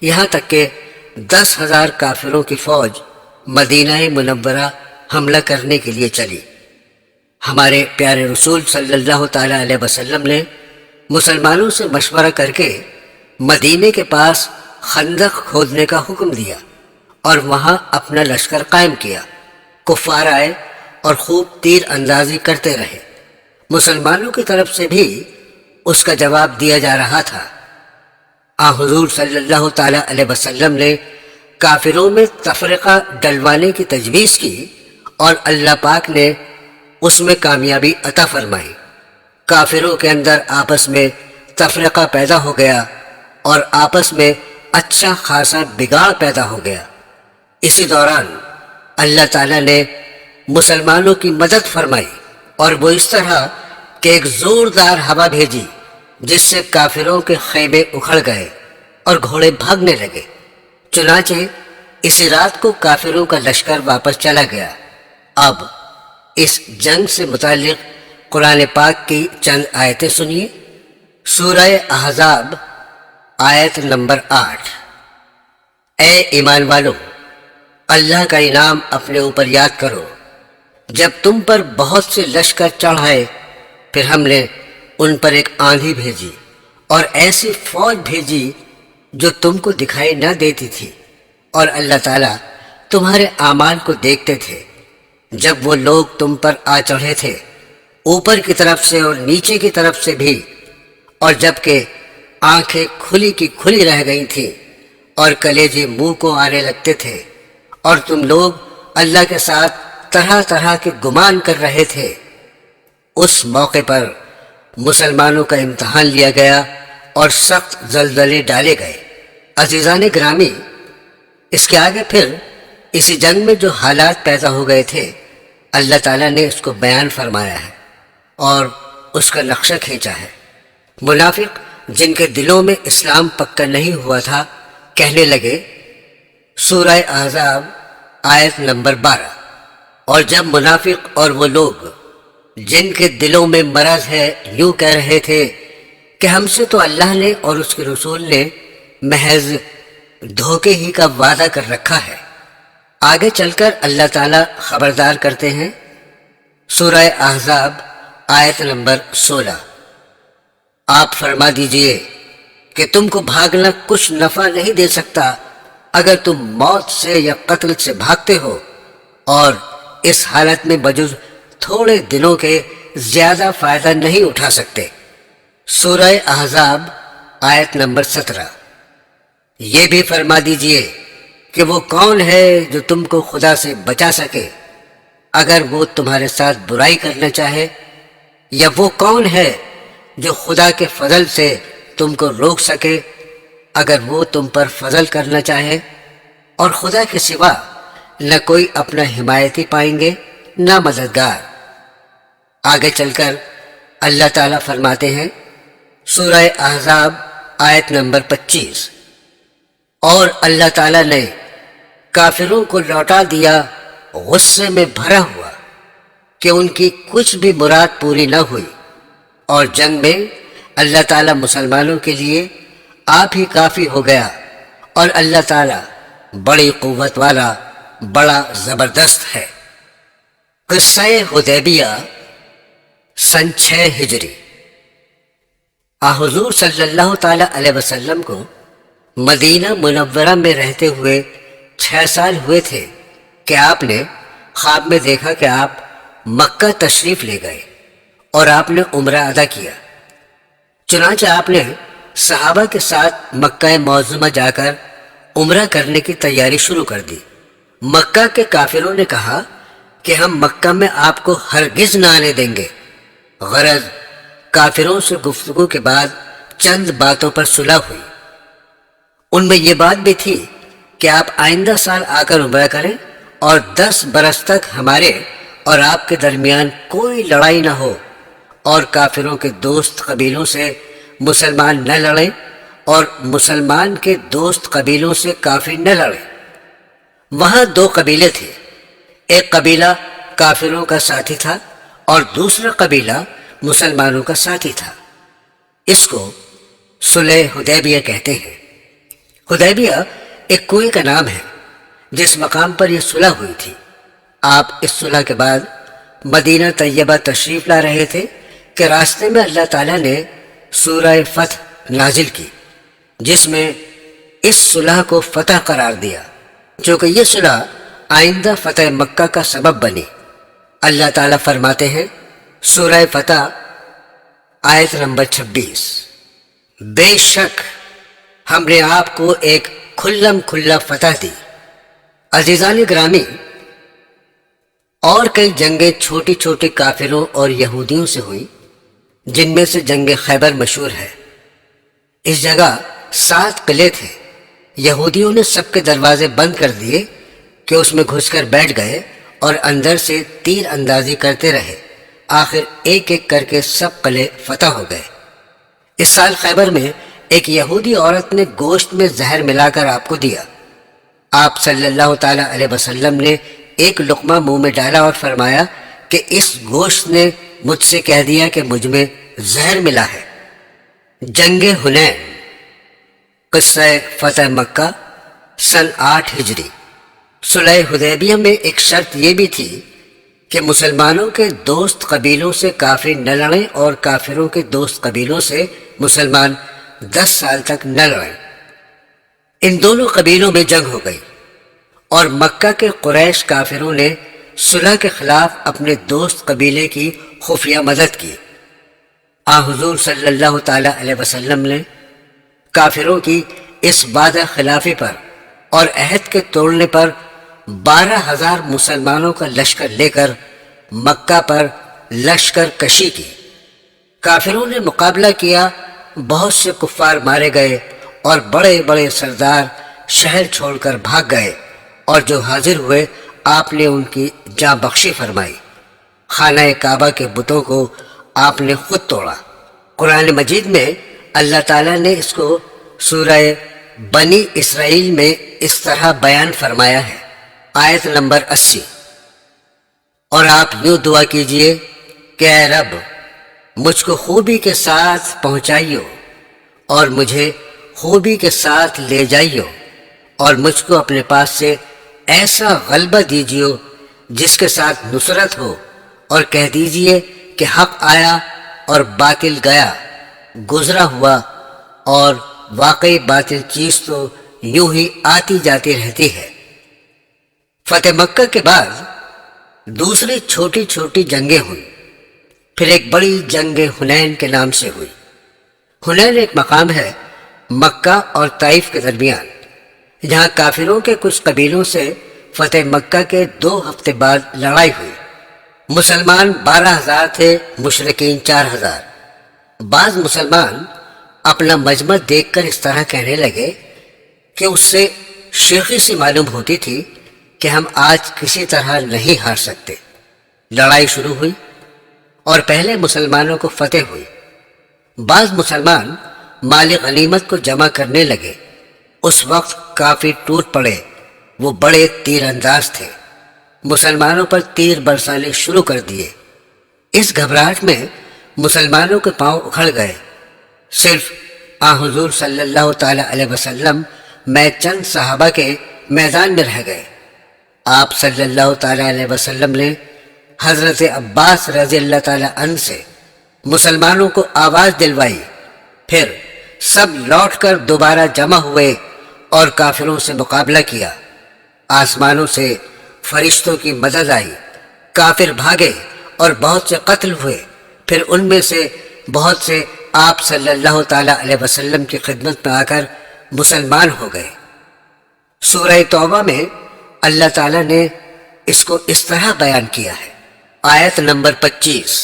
A: یہاں تک کہ 10,000 کافروں کی فوج مدینہ منورہ حملہ کرنے کے لیے چلی۔ ہمارے پیارے رسول صلی اللہ تعالی علیہ وسلم نے مسلمانوں سے مشورہ کر کے مدینے کے پاس خندق کھودنے کا حکم دیا اور وہاں اپنا لشکر قائم کیا۔ کفار آئے اور خوب تیر اندازی کرتے رہے۔ مسلمانوں کی طرف سے بھی اس کا جواب دیا جا رہا تھا۔ حضور صلی اللہ تعالی علیہ وسلم نے کافروں میں تفرقہ ڈلوانے کی تجویز کی اور اللہ پاک نے اس میں کامیابی عطا فرمائی۔ کافروں کے اندر آپس میں تفرقہ پیدا ہو گیا اور آپس میں اچھا خاصا بگاڑ پیدا ہو گیا۔ اسی دوران اللہ تعالیٰ نے مسلمانوں کی مدد فرمائی، اور وہ اس طرح کہ ایک زوردار ہوا بھیجی جس سے کافروں کے خیمے اکھڑ گئے اور گھوڑے بھاگنے لگے۔ چنانچہ اسی رات کو کافروں کا لشکر واپس چلا گیا۔ اب اس جنگ سے متعلق قرآن پاک کی چند آیتیں سنیے۔ سورہ احزاب آیت نمبر 8۔ اے ایمان والو، اللہ کا انعام اپنے اوپر یاد کرو جب تم پر بہت سے لشکر چڑھ آئے، پھر ہم نے ان پر ایک آندھی بھیجی اور ایسی فوج بھیجی جو تم کو دکھائی نہ دیتی تھی، اور اللہ تعالیٰ تمہارے اعمال کو دیکھتے تھے۔ جب وہ لوگ تم پر آ چڑھے تھے اوپر کی طرف سے اور نیچے کی طرف سے بھی، اور جب کہ آنکھیں کھلی کی کھلی رہ گئی تھیں اور کلیجے منہ کو آنے لگتے تھے، اور تم لوگ اللہ کے ساتھ طرح طرح کے گمان کر رہے تھے، اس موقع پر مسلمانوں کا امتحان لیا گیا اور سخت زلزلے ڈالے گئے۔ عزیزان گرامی، اس کے آگے پھر اسی جنگ میں جو حالات پیدا ہو گئے تھے اللہ تعالیٰ نے اس کو بیان فرمایا ہے اور اس کا نقشہ کھینچا ہے۔ منافق جن کے دلوں میں اسلام پکا نہیں ہوا تھا کہنے لگے، سورہ احزاب آیت نمبر 12، اور جب منافق اور وہ لوگ جن کے دلوں میں مرض ہے یوں کہہ رہے تھے کہ ہم سے تو اللہ نے اور اس کے رسول نے محض دھوکے ہی کا وعدہ کر رکھا ہے۔ آگے چل کر اللہ تعالیٰ خبردار کرتے ہیں، سورہ احزاب آیت نمبر 16، آپ فرما دیجئے کہ تم کو بھاگنا کچھ نفع نہیں دے سکتا اگر تم موت سے یا قتل سے بھاگتے ہو، اور اس حالت میں بجز تھوڑے دنوں کے زیادہ فائدہ نہیں اٹھا سکتے۔ سورہ احزاب آیت نمبر 17، یہ بھی فرما دیجئے کہ وہ کون ہے جو تم کو خدا سے بچا سکے اگر وہ تمہارے ساتھ برائی کرنا چاہے، یا وہ کون ہے جو خدا کے فضل سے تم کو روک سکے اگر وہ تم پر فضل کرنا چاہے، اور خدا کے سوا نہ کوئی اپنا حمایتی پائیں گے نہ مددگار۔ آگے چل کر اللہ تعالیٰ فرماتے ہیں، سورہ احزاب آیت نمبر 25، اور اللہ تعالیٰ نے کافروں کو لوٹا دیا غصے میں بھرا ہوا کہ ان کی کچھ بھی مراد پوری نہ ہوئی، اور جنگ میں اللہ تعالیٰ مسلمانوں کے لیے آپ ہی کافی ہو گیا، اور اللہ تعالیٰ بڑی قوت والا بڑا زبردست ہے۔ قصہ حدیبیہ سن 6 ہجری۔ حضور صلی اللہ تعالیٰ علیہ وسلم کو مدینہ منورہ میں رہتے ہوئے 6 سال ہوئے تھے کہ آپ نے خواب میں دیکھا کہ آپ مکہ تشریف لے گئے اور آپ نے عمرہ ادا کیا۔ چنانچہ آپ نے صحابہ کے ساتھ مکہ معظمہ جا کر عمرہ کرنے کی تیاری شروع کر دی۔ مکہ کے کافروں نے کہا کہ ہم مکہ میں آپ کو ہرگز نہ آنے دیں گے۔ غرض کافروں سے گفتگو کے بعد چند باتوں پر صلح ہوئی۔ ان میں یہ بات بھی تھی کہ آپ آئندہ سال آ کر عمرہ کریں اور 10 برس تک ہمارے اور آپ کے درمیان کوئی لڑائی نہ ہو، اور کافروں کے دوست قبیلوں سے مسلمان نہ لڑیں اور مسلمان کے دوست قبیلوں سے کافر نہ لڑیں۔ وہاں 2 قبیلے تھے، ایک قبیلہ کافروں کا ساتھی تھا اور دوسرا قبیلہ مسلمانوں کا ساتھی تھا۔ اس کو صلح حدیبیہ کہتے ہیں۔ حدیبیہ ایک کنویں کا نام ہے جس مقام پر یہ صلح ہوئی تھی۔ آپ اس صلح کے بعد مدینہ طیبہ تشریف لا رہے تھے کہ راستے میں اللہ تعالیٰ نے سورہ فتح نازل کی، جس میں اس صلح کو فتح قرار دیا، چونکہ یہ صلح آئندہ فتح مکہ کا سبب بنی۔ اللہ تعالیٰ فرماتے ہیں، سورہ فتح آیت نمبر 26، بے شک ہم نے آپ کو ایک کھلم کھلا فتح دی۔ عزیزان گرامی، اور کئی جنگیں چھوٹی چھوٹی کافروں اور یہودیوں سے ہوئی، جن میں سے جنگ خیبر مشہور ہے۔ اس جگہ 7 قلعے تھے۔ یہودیوں نے سب کے دروازے بند کر دیے کہ اس میں گھس کر بیٹھ گئے اور اندر سے تیر اندازی کرتے رہے۔ آخر ایک ایک کر کے سب قلعے فتح ہو گئے۔ اس سال خیبر میں ایک یہودی عورت نے گوشت میں زہر ملا کر آپ کو دیا۔ آپ صلی اللہ تعالیٰ علیہ وسلم نے ایک لقمہ منہ میں ڈالا اور فرمایا کہ اس گوشت نے مجھ سے کہہ دیا کہ مجھ میں زہر ملا ہے۔ جنگ حنین، قصہ فتح مکہ سن 8 ہجری۔ صلح حدیبیہ میں ایک شرط یہ بھی تھی کہ مسلمانوں کے دوست قبیلوں سے کافر نہ لڑیں اور کافروں کے دوست قبیلوں سے مسلمان 10 سال تک نہ لڑیں۔ ان دونوں قبیلوں میں جنگ ہو گئی اور مکہ کے قریش کافروں نے صلح کے خلاف اپنے دوست قبیلے کی خفیہ مدد کی۔ آن حضور صلی اللہ تعالی علیہ وسلم نے کافروں کی اس وعدہ خلافی پر اور عہد کے توڑنے پر 12,000 مسلمانوں کا لشکر لے کر مکہ پر لشکر کشی کی۔ کافروں نے مقابلہ کیا، بہت سے کفار مارے گئے اور بڑے بڑے سردار شہر چھوڑ کر بھاگ گئے، اور جو حاضر ہوئے آپ نے ان کی جاں بخشی فرمائی۔ خانہ کعبہ کے بتوں کو آپ نے خود توڑا۔ قرآن مجید میں اللہ تعالیٰ نے اس کو سورہ بنی اسرائیل میں اس طرح بیان فرمایا ہے، آیت نمبر 80، اور آپ یوں دعا کیجئے کہ اے رب مجھ کو خوبی کے ساتھ پہنچائیو اور مجھے خوبی کے ساتھ لے جائیو، اور مجھ کو اپنے پاس سے ایسا غلبہ دیجیو جس کے ساتھ نصرت ہو، اور کہہ دیجئے کہ حق آیا اور باطل گیا، گزرا ہوا، اور واقعی باطل چیز تو یوں ہی آتی جاتی رہتی ہے۔ فتح مکہ کے بعد دوسری چھوٹی چھوٹی جنگیں ہوئی، پھر ایک بڑی جنگ حنین کے نام سے ہوئی۔ حنین ایک مقام ہے مکہ اور طائف کے درمیان، جہاں کافروں کے کچھ قبیلوں سے فتح مکہ کے 2 ہفتے بعد لڑائی ہوئی۔ مسلمان 12,000 تھے، مشرکین 4,000۔ بعض مسلمان اپنا مجمع دیکھ کر اس طرح کہنے لگے کہ اس سے شیخی سی معلوم ہوتی تھی کہ ہم آج کسی طرح نہیں ہار سکتے۔ لڑائی شروع ہوئی اور پہلے مسلمانوں کو فتح ہوئی۔ بعض مسلمان مال غنیمت کو جمع کرنے لگے۔ اس وقت کافی ٹوٹ پڑے، وہ بڑے تیر انداز تھے، مسلمانوں پر تیر برسانے شروع کر دیے۔ اس گھبراہٹ میں مسلمانوں کے پاؤں اکھڑ گئے۔ صرف آن حضور صلی اللہ تعالی علیہ وسلم میں چند صحابہ کے میدان میں رہ گئے۔ آپ صلی اللہ تعالی علیہ وسلم نے حضرت عباس رضی اللہ تعالی عنہ سے مسلمانوں کو آواز دلوائی، پھر سب لوٹ کر دوبارہ جمع ہوئے اور کافروں سے مقابلہ کیا۔ آسمانوں سے فرشتوں کی مدد آئی، کافر بھاگے اور بہت سے قتل ہوئے، پھر ان میں سے بہت سے آپ صلی اللہ تعالی علیہ وسلم کی خدمت میں آ کر مسلمان ہو گئے۔ سورہ توبہ میں اللہ تعالیٰ نے اس کو اس طرح بیان کیا ہے، آیت نمبر 25،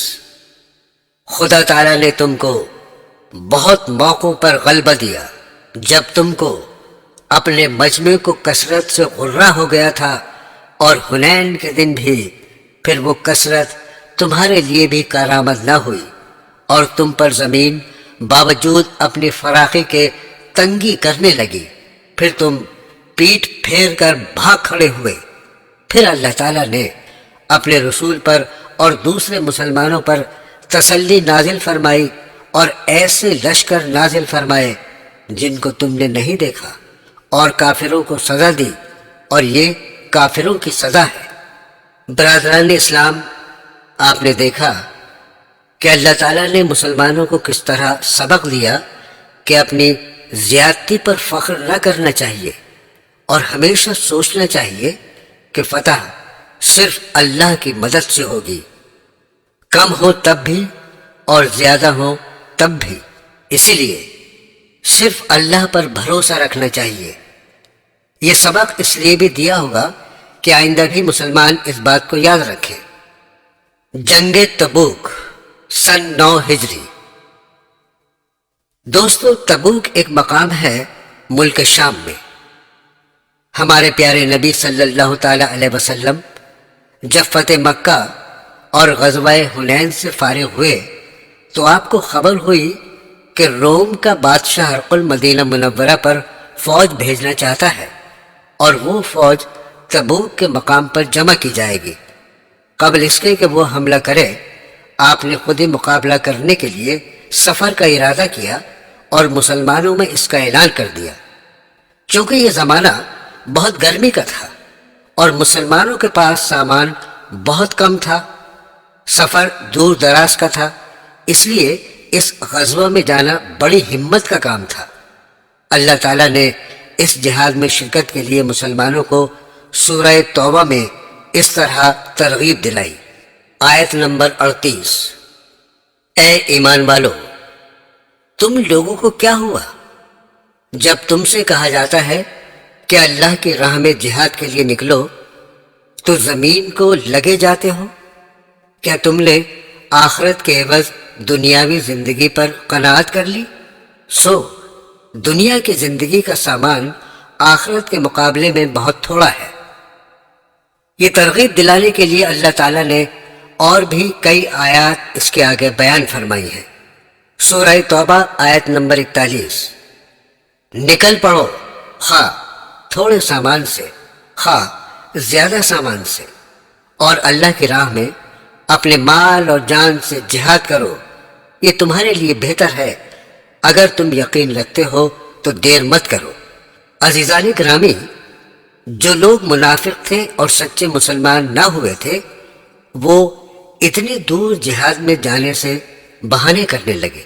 A: خدا تعالیٰ نے تم کو بہت موقعوں پر غلبہ دیا جب تم کو اپنے مجمع کو کثرت سے غرہ ہو گیا تھا، اور حنین کے دن بھی پھر وہ کثرت تمہارے لیے بھی کارآمد نہ ہوئی، اور تم پر زمین باوجود اپنی فراخی کے تنگی کرنے لگی، پھر تم پیٹھ پھیر کر بھاگ کھڑے ہوئے۔ پھر اللہ تعالیٰ نے اپنے رسول پر اور دوسرے مسلمانوں پر تسلی نازل فرمائی اور ایسے لشکر نازل فرمائے جن کو تم نے نہیں دیکھا، اور کافروں کو سزا دی، اور یہ کافروں کی سزا ہے۔ برادران اسلام، آپ نے دیکھا کہ اللہ تعالیٰ نے مسلمانوں کو کس طرح سبق دیا کہ اپنی زیادتی پر فخر نہ کرنا چاہیے، اور ہمیشہ سوچنا چاہیے کہ فتح صرف اللہ کی مدد سے ہوگی، کم ہو تب بھی اور زیادہ ہو تب بھی۔ اسی لیے صرف اللہ پر بھروسہ رکھنا چاہیے۔ یہ سبق اس لیے بھی دیا ہوگا کہ آئندہ بھی مسلمان اس بات کو یاد رکھیں۔ جنگ تبوک سن 9 ہجری۔ دوستو، تبوک ایک مقام ہے ملک شام میں۔ ہمارے پیارے نبی صلی اللہ تعالی علیہ وسلم جب فتح مکہ اور غزوہ حنین سے فارغ ہوئے تو آپ کو خبر ہوئی کہ روم کا بادشاہ ہرقل مدینہ منورہ پر فوج بھیجنا چاہتا ہے، اور وہ فوج تبوک کے مقام پر جمع کی جائے گی۔ قبل اس کے کہ وہ حملہ کرے، آپ نے خود ہی مقابلہ کرنے کے لیے سفر کا ارادہ کیا اور مسلمانوں میں اس کا اعلان کر دیا۔ چونکہ یہ زمانہ بہت گرمی کا تھا اور مسلمانوں کے پاس سامان بہت کم تھا، سفر دور دراز کا تھا، اس لیے اس غزوہ میں جانا بڑی ہمت کا کام تھا۔ اللہ تعالیٰ نے اس جہاد میں شرکت کے لیے مسلمانوں کو سورہ توبہ میں اس طرح ترغیب دلائی۔ آیت نمبر 38، اے ایمان والو، تم لوگوں کو کیا ہوا جب تم سے کہا جاتا ہے کہ اللہ کی راہ میں جہاد کے لیے نکلو تو زمین کو لگے جاتے ہو؟ کیا تم نے آخرت کے عوض دنیاوی زندگی پر قناعت کر لی؟ سو دنیا کی زندگی کا سامان آخرت کے مقابلے میں بہت تھوڑا ہے۔ یہ ترغیب دلانے کے لیے اللہ تعالیٰ نے اور بھی کئی آیات اس کے آگے بیان فرمائی ہیں۔ سورہ توبہ آیت نمبر 41، نکل پڑو خواہ تھوڑے سامان سے خواہ زیادہ سامان سے، اور اللہ کی راہ میں اپنے مال اور جان سے جہاد کرو، یہ تمہارے لیے بہتر ہے، اگر تم یقین رکھتے ہو تو دیر مت کرو۔ عزیزان گرامی، جو لوگ منافق تھے اور سچے مسلمان نہ ہوئے تھے، وہ اتنی دور جہاد میں جانے سے بہانے کرنے لگے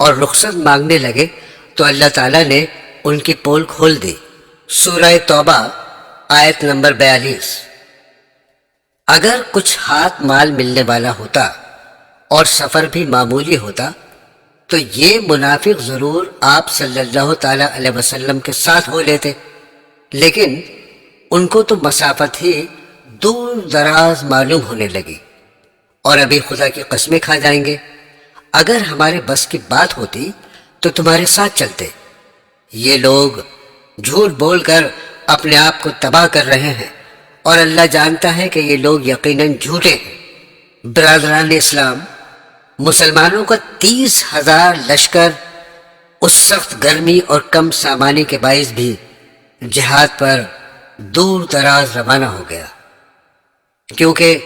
A: اور رخصت مانگنے لگے تو اللہ تعالیٰ نے ان کی پول کھول دی۔ سورہ توبہ آیت نمبر 42، اگر کچھ ہاتھ مال ملنے والا ہوتا اور سفر بھی معمولی ہوتا تو یہ منافق ضرور آپ صلی اللہ تعالیٰ علیہ وسلم کے ساتھ ہو لیتے، لیکن ان کو تو مسافت ہی دور دراز معلوم ہونے لگی اور ابھی خدا کی قسمیں کھا جائیں گے، اگر ہمارے بس کی بات ہوتی تو تمہارے ساتھ چلتے۔ یہ لوگ جھوٹ بول کر اپنے آپ کو تباہ کر رہے ہیں اور اللہ جانتا ہے کہ یہ لوگ یقیناً جھوٹے ہیں۔ برادران اسلام، مسلمانوں کا 30,000 لشکر اس سخت گرمی اور کم سامانی کے باعث بھی جہاد پر دور دراز روانہ ہو گیا، کیونکہ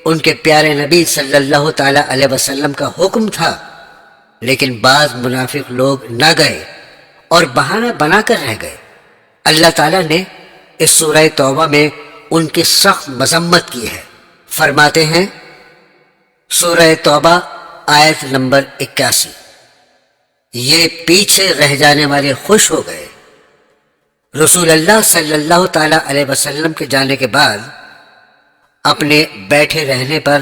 A: ان کے پیارے نبی صلی اللہ تعالیٰ علیہ وسلم کا حکم تھا، لیکن بعض منافق لوگ نہ گئے اور بہانہ بنا کر رہ گئے۔ اللہ تعالیٰ نے اس سورہ توبہ میں ان کی سخت مذمت کی ہے۔ فرماتے ہیں، سورہ توبہ آیت نمبر 81، یہ پیچھے رہ جانے والے خوش ہو گئے۔ رسول اللہ صلی اللہ تعالیٰ علیہ وسلم کے جانے کے بعد اپنے بیٹھے رہنے پر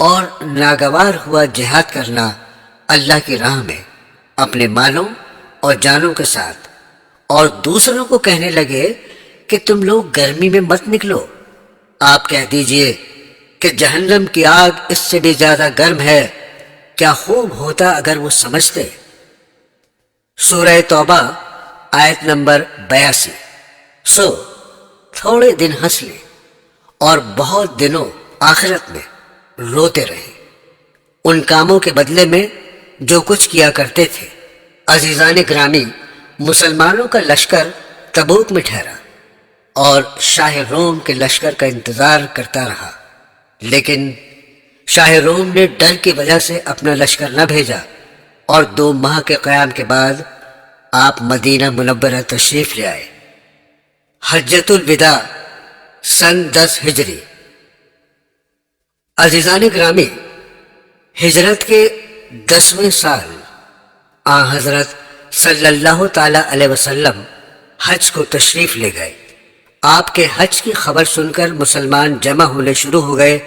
A: اور ناگوار ہوا جہاد کرنا اللہ کی راہ میں اپنے مالوں اور جانوں کے ساتھ، اور دوسروں کو کہنے لگے کہ تم لوگ گرمی میں مت نکلو، آپ کہہ دیجئے کہ جہنم کی آگ اس سے بھی زیادہ گرم ہے، کیا خوب ہوتا اگر وہ سمجھتے۔ سورہ توبہ آیت نمبر 82، سو تھوڑے دن ہنس لیں اور بہت دنوں آخرت میں روتے رہیں ان کاموں کے بدلے میں جو کچھ کیا کرتے تھے۔ عزیزان گرامی، مسلمانوں کا لشکر تبوک میں ٹھہرا اور شاہ روم کے لشکر کا انتظار کرتا رہا، لیکن شاہ روم نے ڈر کی وجہ سے اپنا لشکر نہ بھیجا، اور 2 ماہ کے قیام کے بعد آپ مدینہ منورہ تشریف لے آئے۔ حجۃ الوداع سن 10 ہجری۔ عزیزان گرامی، ہجرت کے 10ویں سال حضرت صلی اللہ تعالی علیہ وسلم حج کو تشریف لے گئے۔ آپ کے حج کی خبر سن کر مسلمان جمع ہونے شروع ہو گئے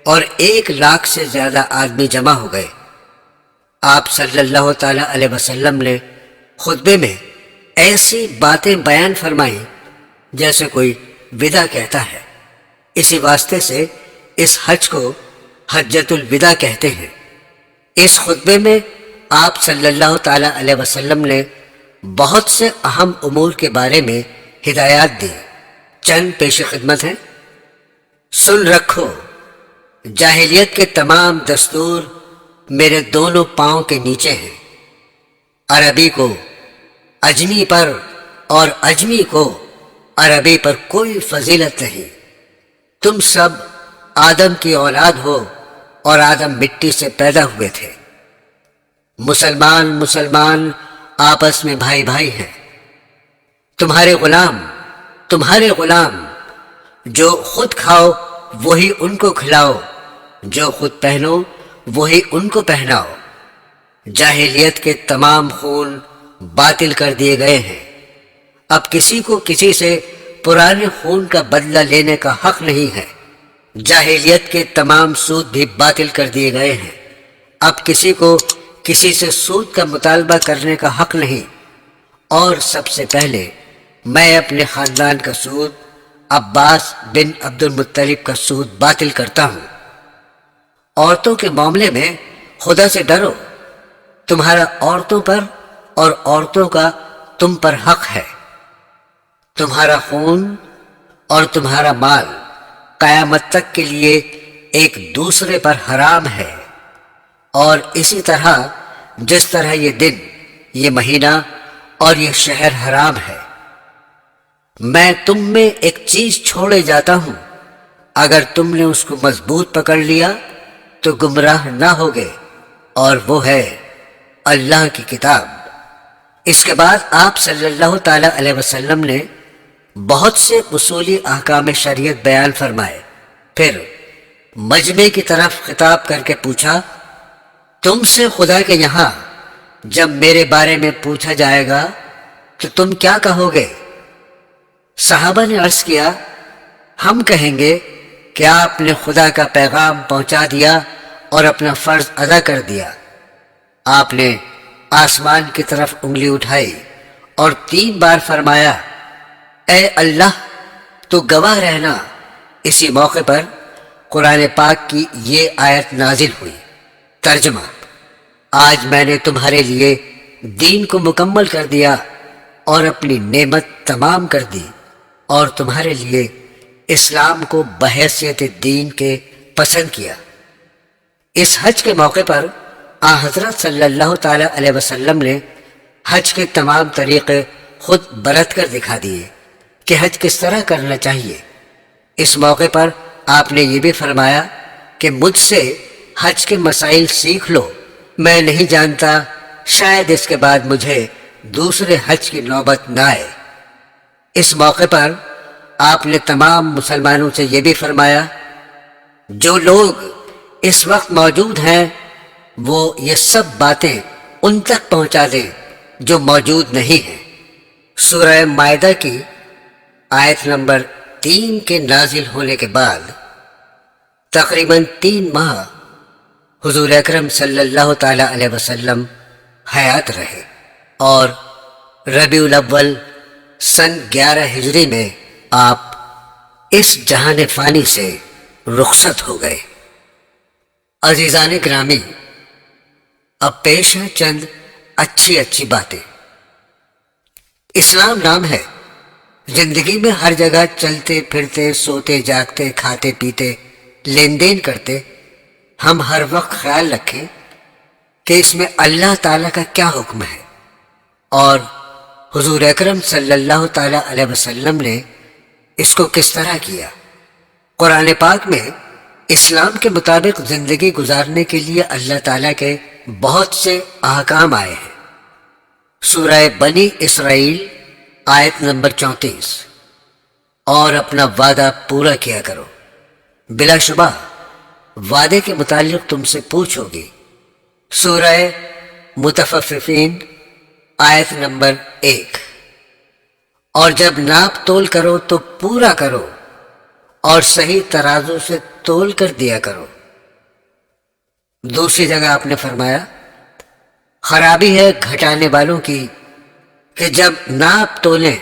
A: اور 1 لاکھ سے زیادہ آدمی جمع ہو گئے۔ آپ صلی اللہ تعالی علیہ وسلم نے خطبے میں ایسی باتیں بیان فرمائیں جیسے کوئی وداع کہتا ہے، اسی واسطے سے اس حج کو حجۃ الوداع کہتے ہیں۔ اس خطبے میں آپ صلی اللہ تعالی علیہ وسلم نے بہت سے اہم امور کے بارے میں ہدایات دی۔ چند پیش خدمت ہیں۔ سن رکھو، جاہلیت کے تمام دستور میرے دونوں پاؤں کے نیچے ہیں۔ عربی کو اجمی پر اور اجمی کو عربی پر کوئی فضیلت نہیں۔ تم سب آدم کی اولاد ہو اور آدم مٹی سے پیدا ہوئے تھے۔ مسلمان آپس میں بھائی بھائی ہیں۔ تمہارے غلام جو خود کھاؤ وہی ان کو کھلاؤ، جو خود پہنو وہی ان کو پہناؤ۔ جاہلیت کے تمام خون باطل کر دیے گئے ہیں۔ اب کسی کو کسی سے پرانے خون کا بدلہ لینے کا حق نہیں ہے۔ جاہلیت کے تمام سود بھی باطل کر دیے گئے ہیں۔ اب کسی کو کسی سے سود کا مطالبہ کرنے کا حق نہیں، اور سب سے پہلے میں اپنے خاندان کا سود، عباس بن عبد المطلب کا سود باطل کرتا ہوں۔ عورتوں کے معاملے میں خدا سے ڈرو، تمہارا عورتوں پر اور عورتوں کا تم پر حق ہے۔ تمہارا خون اور تمہارا مال قیامت تک کے لیے ایک دوسرے پر حرام ہے، اور اسی طرح جس طرح یہ دن، یہ مہینہ اور یہ شہر حرام ہے۔ میں تم میں ایک چیز چھوڑے جاتا ہوں، اگر تم نے اس کو مضبوط پکڑ لیا تو گمراہ نہ ہوگے، اور وہ ہے اللہ کی کتاب۔ اس کے بعد آپ صلی اللہ تعالی علیہ وسلم نے بہت سے اصولی احکام شریعت بیان فرمائے، پھر مجمع کی طرف خطاب کر کے پوچھا، تم سے خدا کے یہاں جب میرے بارے میں پوچھا جائے گا تو تم کیا کہو گے؟ صحابہ نے عرض کیا، ہم کہیں گے کہ آپ نے خدا کا پیغام پہنچا دیا اور اپنا فرض ادا کر دیا۔ آپ نے آسمان کی طرف انگلی اٹھائی اور 3 بار فرمایا، اے اللہ تو گواہ رہنا۔ اسی موقع پر قرآن پاک کی یہ آیت نازل ہوئی۔ ترجمہ: آج میں نے تمہارے لیے دین کو مکمل کر دیا اور اپنی نعمت تمام کر دی، اور تمہارے لیے اسلام کو بحیثیت دین کے پسند کیا۔ اس حج کے موقع پر حضرت صلی اللہ تعالی علیہ وسلم نے حج کے تمام طریقے خود برت کر دکھا دیے کہ حج کس طرح کرنا چاہیے۔ اس موقع پر آپ نے یہ بھی فرمایا کہ مجھ سے حج کے مسائل سیکھ لو، میں نہیں جانتا، شاید اس کے بعد مجھے دوسرے حج کی نوبت نہ آئے۔ اس موقع پر آپ نے تمام مسلمانوں سے یہ بھی فرمایا، جو لوگ اس وقت موجود ہیں وہ یہ سب باتیں ان تک پہنچا دیں جو موجود نہیں ہیں۔ سورہ مائدہ کی آیت نمبر 3 کے نازل ہونے کے بعد تقریباً 3 ماہ حضور اکرم صلی اللہ تعالی علیہ وسلم حیات رہے، اور ربیع الاول سن 11 ہجری میں آپ اس جہان فانی سے رخصت ہو گئے۔ عزیزان گرامی، اب پیش ہے چند اچھی باتیں۔ اسلام نام ہے، زندگی میں ہر جگہ چلتے پھرتے، سوتے جاگتے، کھاتے پیتے، لین دین کرتے، ہم ہر وقت خیال رکھیں کہ اس میں اللہ تعالیٰ کا کیا حکم ہے، اور حضور اکرم صلی اللہ تعالی علیہ وسلم نے اس کو کس طرح کیا۔ قرآن پاک میں اسلام کے مطابق زندگی گزارنے کے لیے اللہ تعالیٰ کے بہت سے احکام آئے ہیں۔ سورہ بنی اسرائیل آیت نمبر 34، اور اپنا وعدہ پورا کیا کرو، بلا شبہ وعدے کے متعلق تم سے پوچھو گی۔ سورہ متفففین آیت نمبر 1، اور جب ناپ تول کرو تو پورا کرو، اور صحیح ترازو سے تول کر دیا کرو۔ دوسری جگہ آپ نے فرمایا، خرابی ہے گھٹانے والوں کی کہ جب ناپ تولیں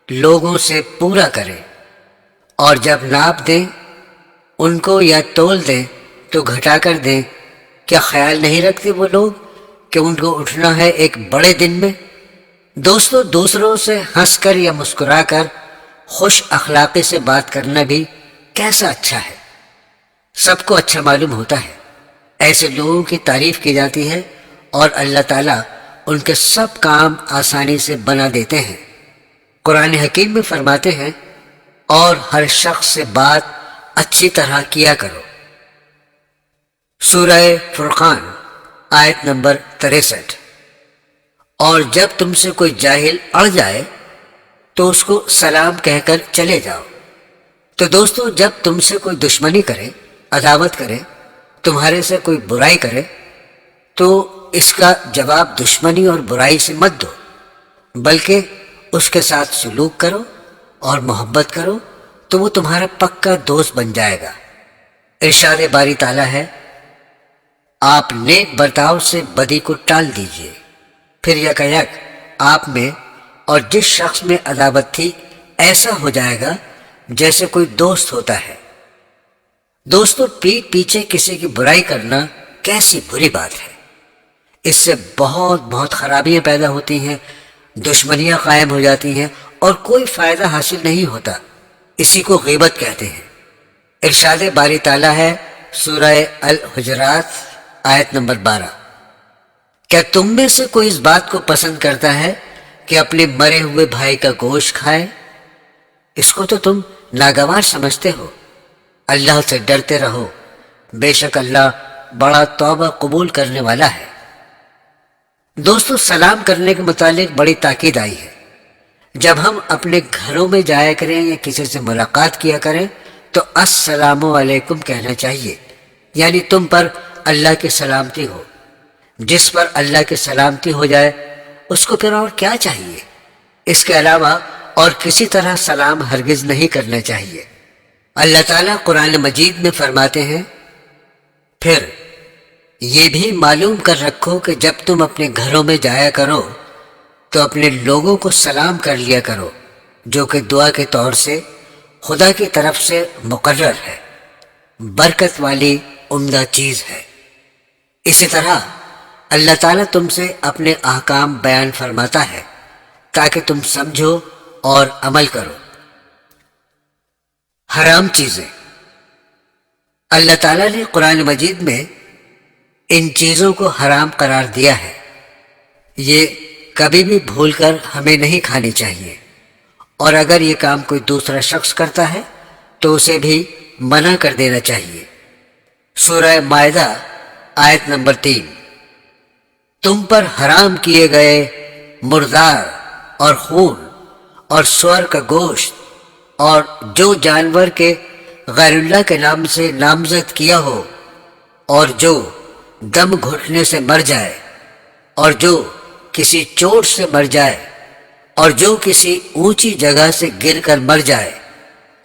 A: لوگوں سے پورا کریں، اور جب ناپ دیں ان کو یا تول دیں تو گھٹا کر دیں۔ کیا خیال نہیں رکھتے وہ لوگ کہ ان کو اٹھنا ہے ایک بڑے دن میں؟ دوستو، دوسروں سے ہنس کر یا مسکرا کر خوش اخلاقی سے بات کرنا بھی کیسا اچھا ہے، سب کو اچھا معلوم ہوتا ہے۔ ایسے لوگوں کی تعریف کی جاتی ہے اور اللہ تعالیٰ ان کے سب کام آسانی سے بنا دیتے ہیں۔ قرآن حکیم میں فرماتے ہیں، اور ہر شخص سے بات اچھی طرح کیا کرو۔ سورہ فرقان آیت نمبر 63، اور جب تم سے کوئی جاہل اڑ جائے تو اس کو سلام کہہ کر چلے جاؤ۔ تو دوستو، جب تم سے کوئی دشمنی کرے، عداوت کرے، تمہارے سے کوئی برائی کرے، تو اس کا جواب دشمنی اور برائی سے مت دو، بلکہ اس کے ساتھ سلوک کرو اور محبت کرو، تو وہ تمہارا پکا دوست بن جائے گا۔ ارشاد باری تعالیٰ ہے، آپ نیک برتاؤ سے بدی کو ٹال دیجئے، پھر یکایک آپ میں اور جس شخص میں عداوت تھی ایسا ہو جائے گا جیسے کوئی دوست ہوتا ہے۔ دوستوں، پیٹھ پیچھے کسی کی برائی کرنا کیسی بری بات ہے۔ اس سے بہت خرابیاں پیدا ہوتی ہیں، دشمنیاں قائم ہو جاتی ہیں اور کوئی فائدہ حاصل نہیں ہوتا۔ اسی کو غیبت کہتے ہیں۔ ارشاد باری تعالیٰ ہے سورہ الحجرات آیت نمبر 12، کیا تم میں سے کوئی اس بات کو پسند کرتا ہے کہ اپنے مرے ہوئے بھائی کا گوشت کھائے؟ اس کو تو تم ناگوار سمجھتے ہو۔ اللہ سے ڈرتے رہو، بے شک اللہ بڑا توبہ قبول کرنے والا ہے۔ دوستو، سلام کرنے کے متعلق بڑی تاکید آئی ہے۔ جب ہم اپنے گھروں میں جایا کریں یا کسی سے ملاقات کیا کریں تو السلام علیکم کہنا چاہیے، یعنی تم پر اللہ کی سلامتی ہو۔ جس پر اللہ کی سلامتی ہو جائے اس کو پھر اور کیا چاہیے؟ اس کے علاوہ اور کسی طرح سلام ہرگز نہیں کرنا چاہیے۔ اللہ تعالیٰ قرآن مجید میں فرماتے ہیں، پھر یہ بھی معلوم کر رکھو کہ جب تم اپنے گھروں میں جایا کرو تو اپنے لوگوں کو سلام کر لیا کرو، جو کہ دعا کے طور سے خدا کی طرف سے مقرر ہے، برکت والی عمدہ چیز ہے۔ اسی طرح اللہ تعالیٰ تم سے اپنے احکام بیان فرماتا ہے تاکہ تم سمجھو اور عمل کرو۔ حرام چیزیں، اللہ تعالیٰ نے قرآن مجید میں ان چیزوں کو حرام قرار دیا ہے۔ یہ کبھی بھی بھول کر ہمیں نہیں کھانی چاہیے، اور اگر یہ کام کوئی دوسرا شخص کرتا ہے تو اسے بھی منع کر دینا چاہیے۔ سورہ مائدہ آیت نمبر 3، تم پر حرام کیے گئے مردار اور خون اور سور کا گوشت اور جو جانور کے غیر اللہ کے نام سے نامزد کیا ہو، اور جو دم گھٹنے سے مر جائے، اور جو کسی چوٹ سے مر جائے، اور جو کسی اونچی جگہ سے گر کر مر جائے،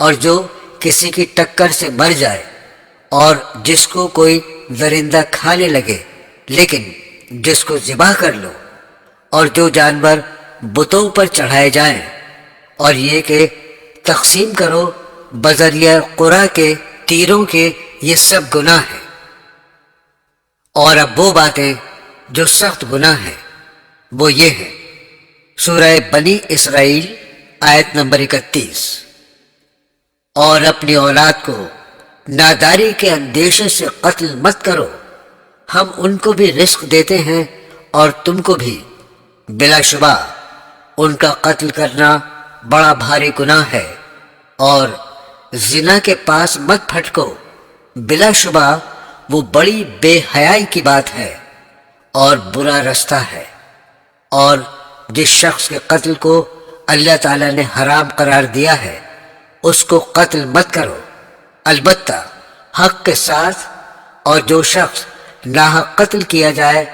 A: اور جو کسی کی ٹکر سے مر جائے، اور جس کو کوئی درندہ کھانے لگے لیکن جس کو ذبح کر لو، اور جو جانور بتوں پر چڑھائے جائیں، اور یہ کہ تقسیم کرو بذریعہ قرا کے تیروں کے، یہ سب گناہ ہیں۔ اور اب وہ باتیں جو سخت گناہ ہیں وہ یہ ہیں۔ سورہ بنی اسرائیل آیت نمبر 31، اور اپنی اولاد کو ناداری کے اندیشے سے قتل مت کرو، ہم ان کو بھی رزق دیتے ہیں اور تم کو بھی، بلا شبہ ان کا قتل کرنا بڑا بھاری گناہ ہے، اور زنا کے پاس مت پھٹکو، بلا شبہ وہ بڑی بے حیائی کی بات ہے اور برا رستہ ہے۔ اور جس شخص کے قتل کو اللہ تعالیٰ نے حرام قرار دیا ہے اس کو قتل مت کرو، البتہ حق کے ساتھ، اور جو شخص ناحق قتل کیا جائے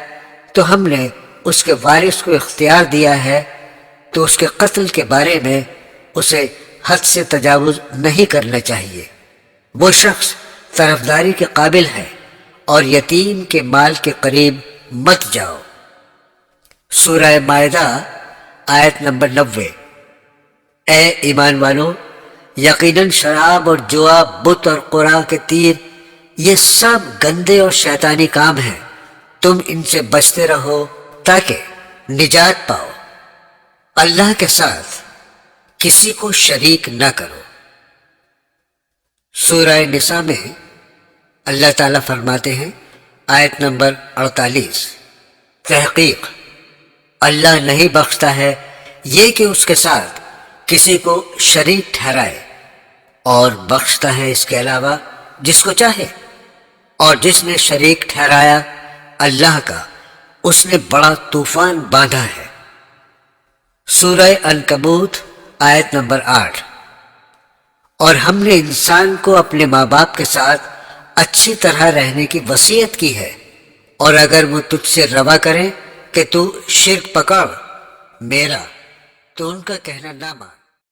A: تو ہم نے اس کے وارث کو اختیار دیا ہے تو اس کے قتل کے بارے میں اسے حد سے تجاوز نہیں کرنا چاہیے۔ وہ شخص طرفداری کے قابل ہے، اور یتیم کے مال کے قریب مت جاؤ۔ سورہ مائدہ آیت نمبر 90، اے ایمان والو، یقیناً شراب اور جوا، بت اور قرا کے تیر، یہ سب گندے اور شیطانی کام ہیں، تم ان سے بچتے رہو تاکہ نجات پاؤ۔ اللہ کے ساتھ کسی کو شریک نہ کرو۔ سورہ نساء میں اللہ تعالیٰ فرماتے ہیں آیت نمبر 48، تحقیق اللہ نہیں بخشتا ہے یہ کہ اس کے ساتھ کسی کو شریک ٹھہرائے، اور بخشتا ہے اس کے علاوہ جس کو چاہے، اور جس نے شریک ٹھہرایا اللہ کا اس نے بڑا طوفان باندھا ہے۔ سورہ عنکبوت آیت نمبر 8، اور ہم نے انسان کو اپنے ماں باپ کے ساتھ اچھی طرح رہنے کی وصیت کی ہے، اور اگر وہ تجھ سے روا کریں کہ تو شرک پکڑ میرا تو ان کا کہنا نہ مان۔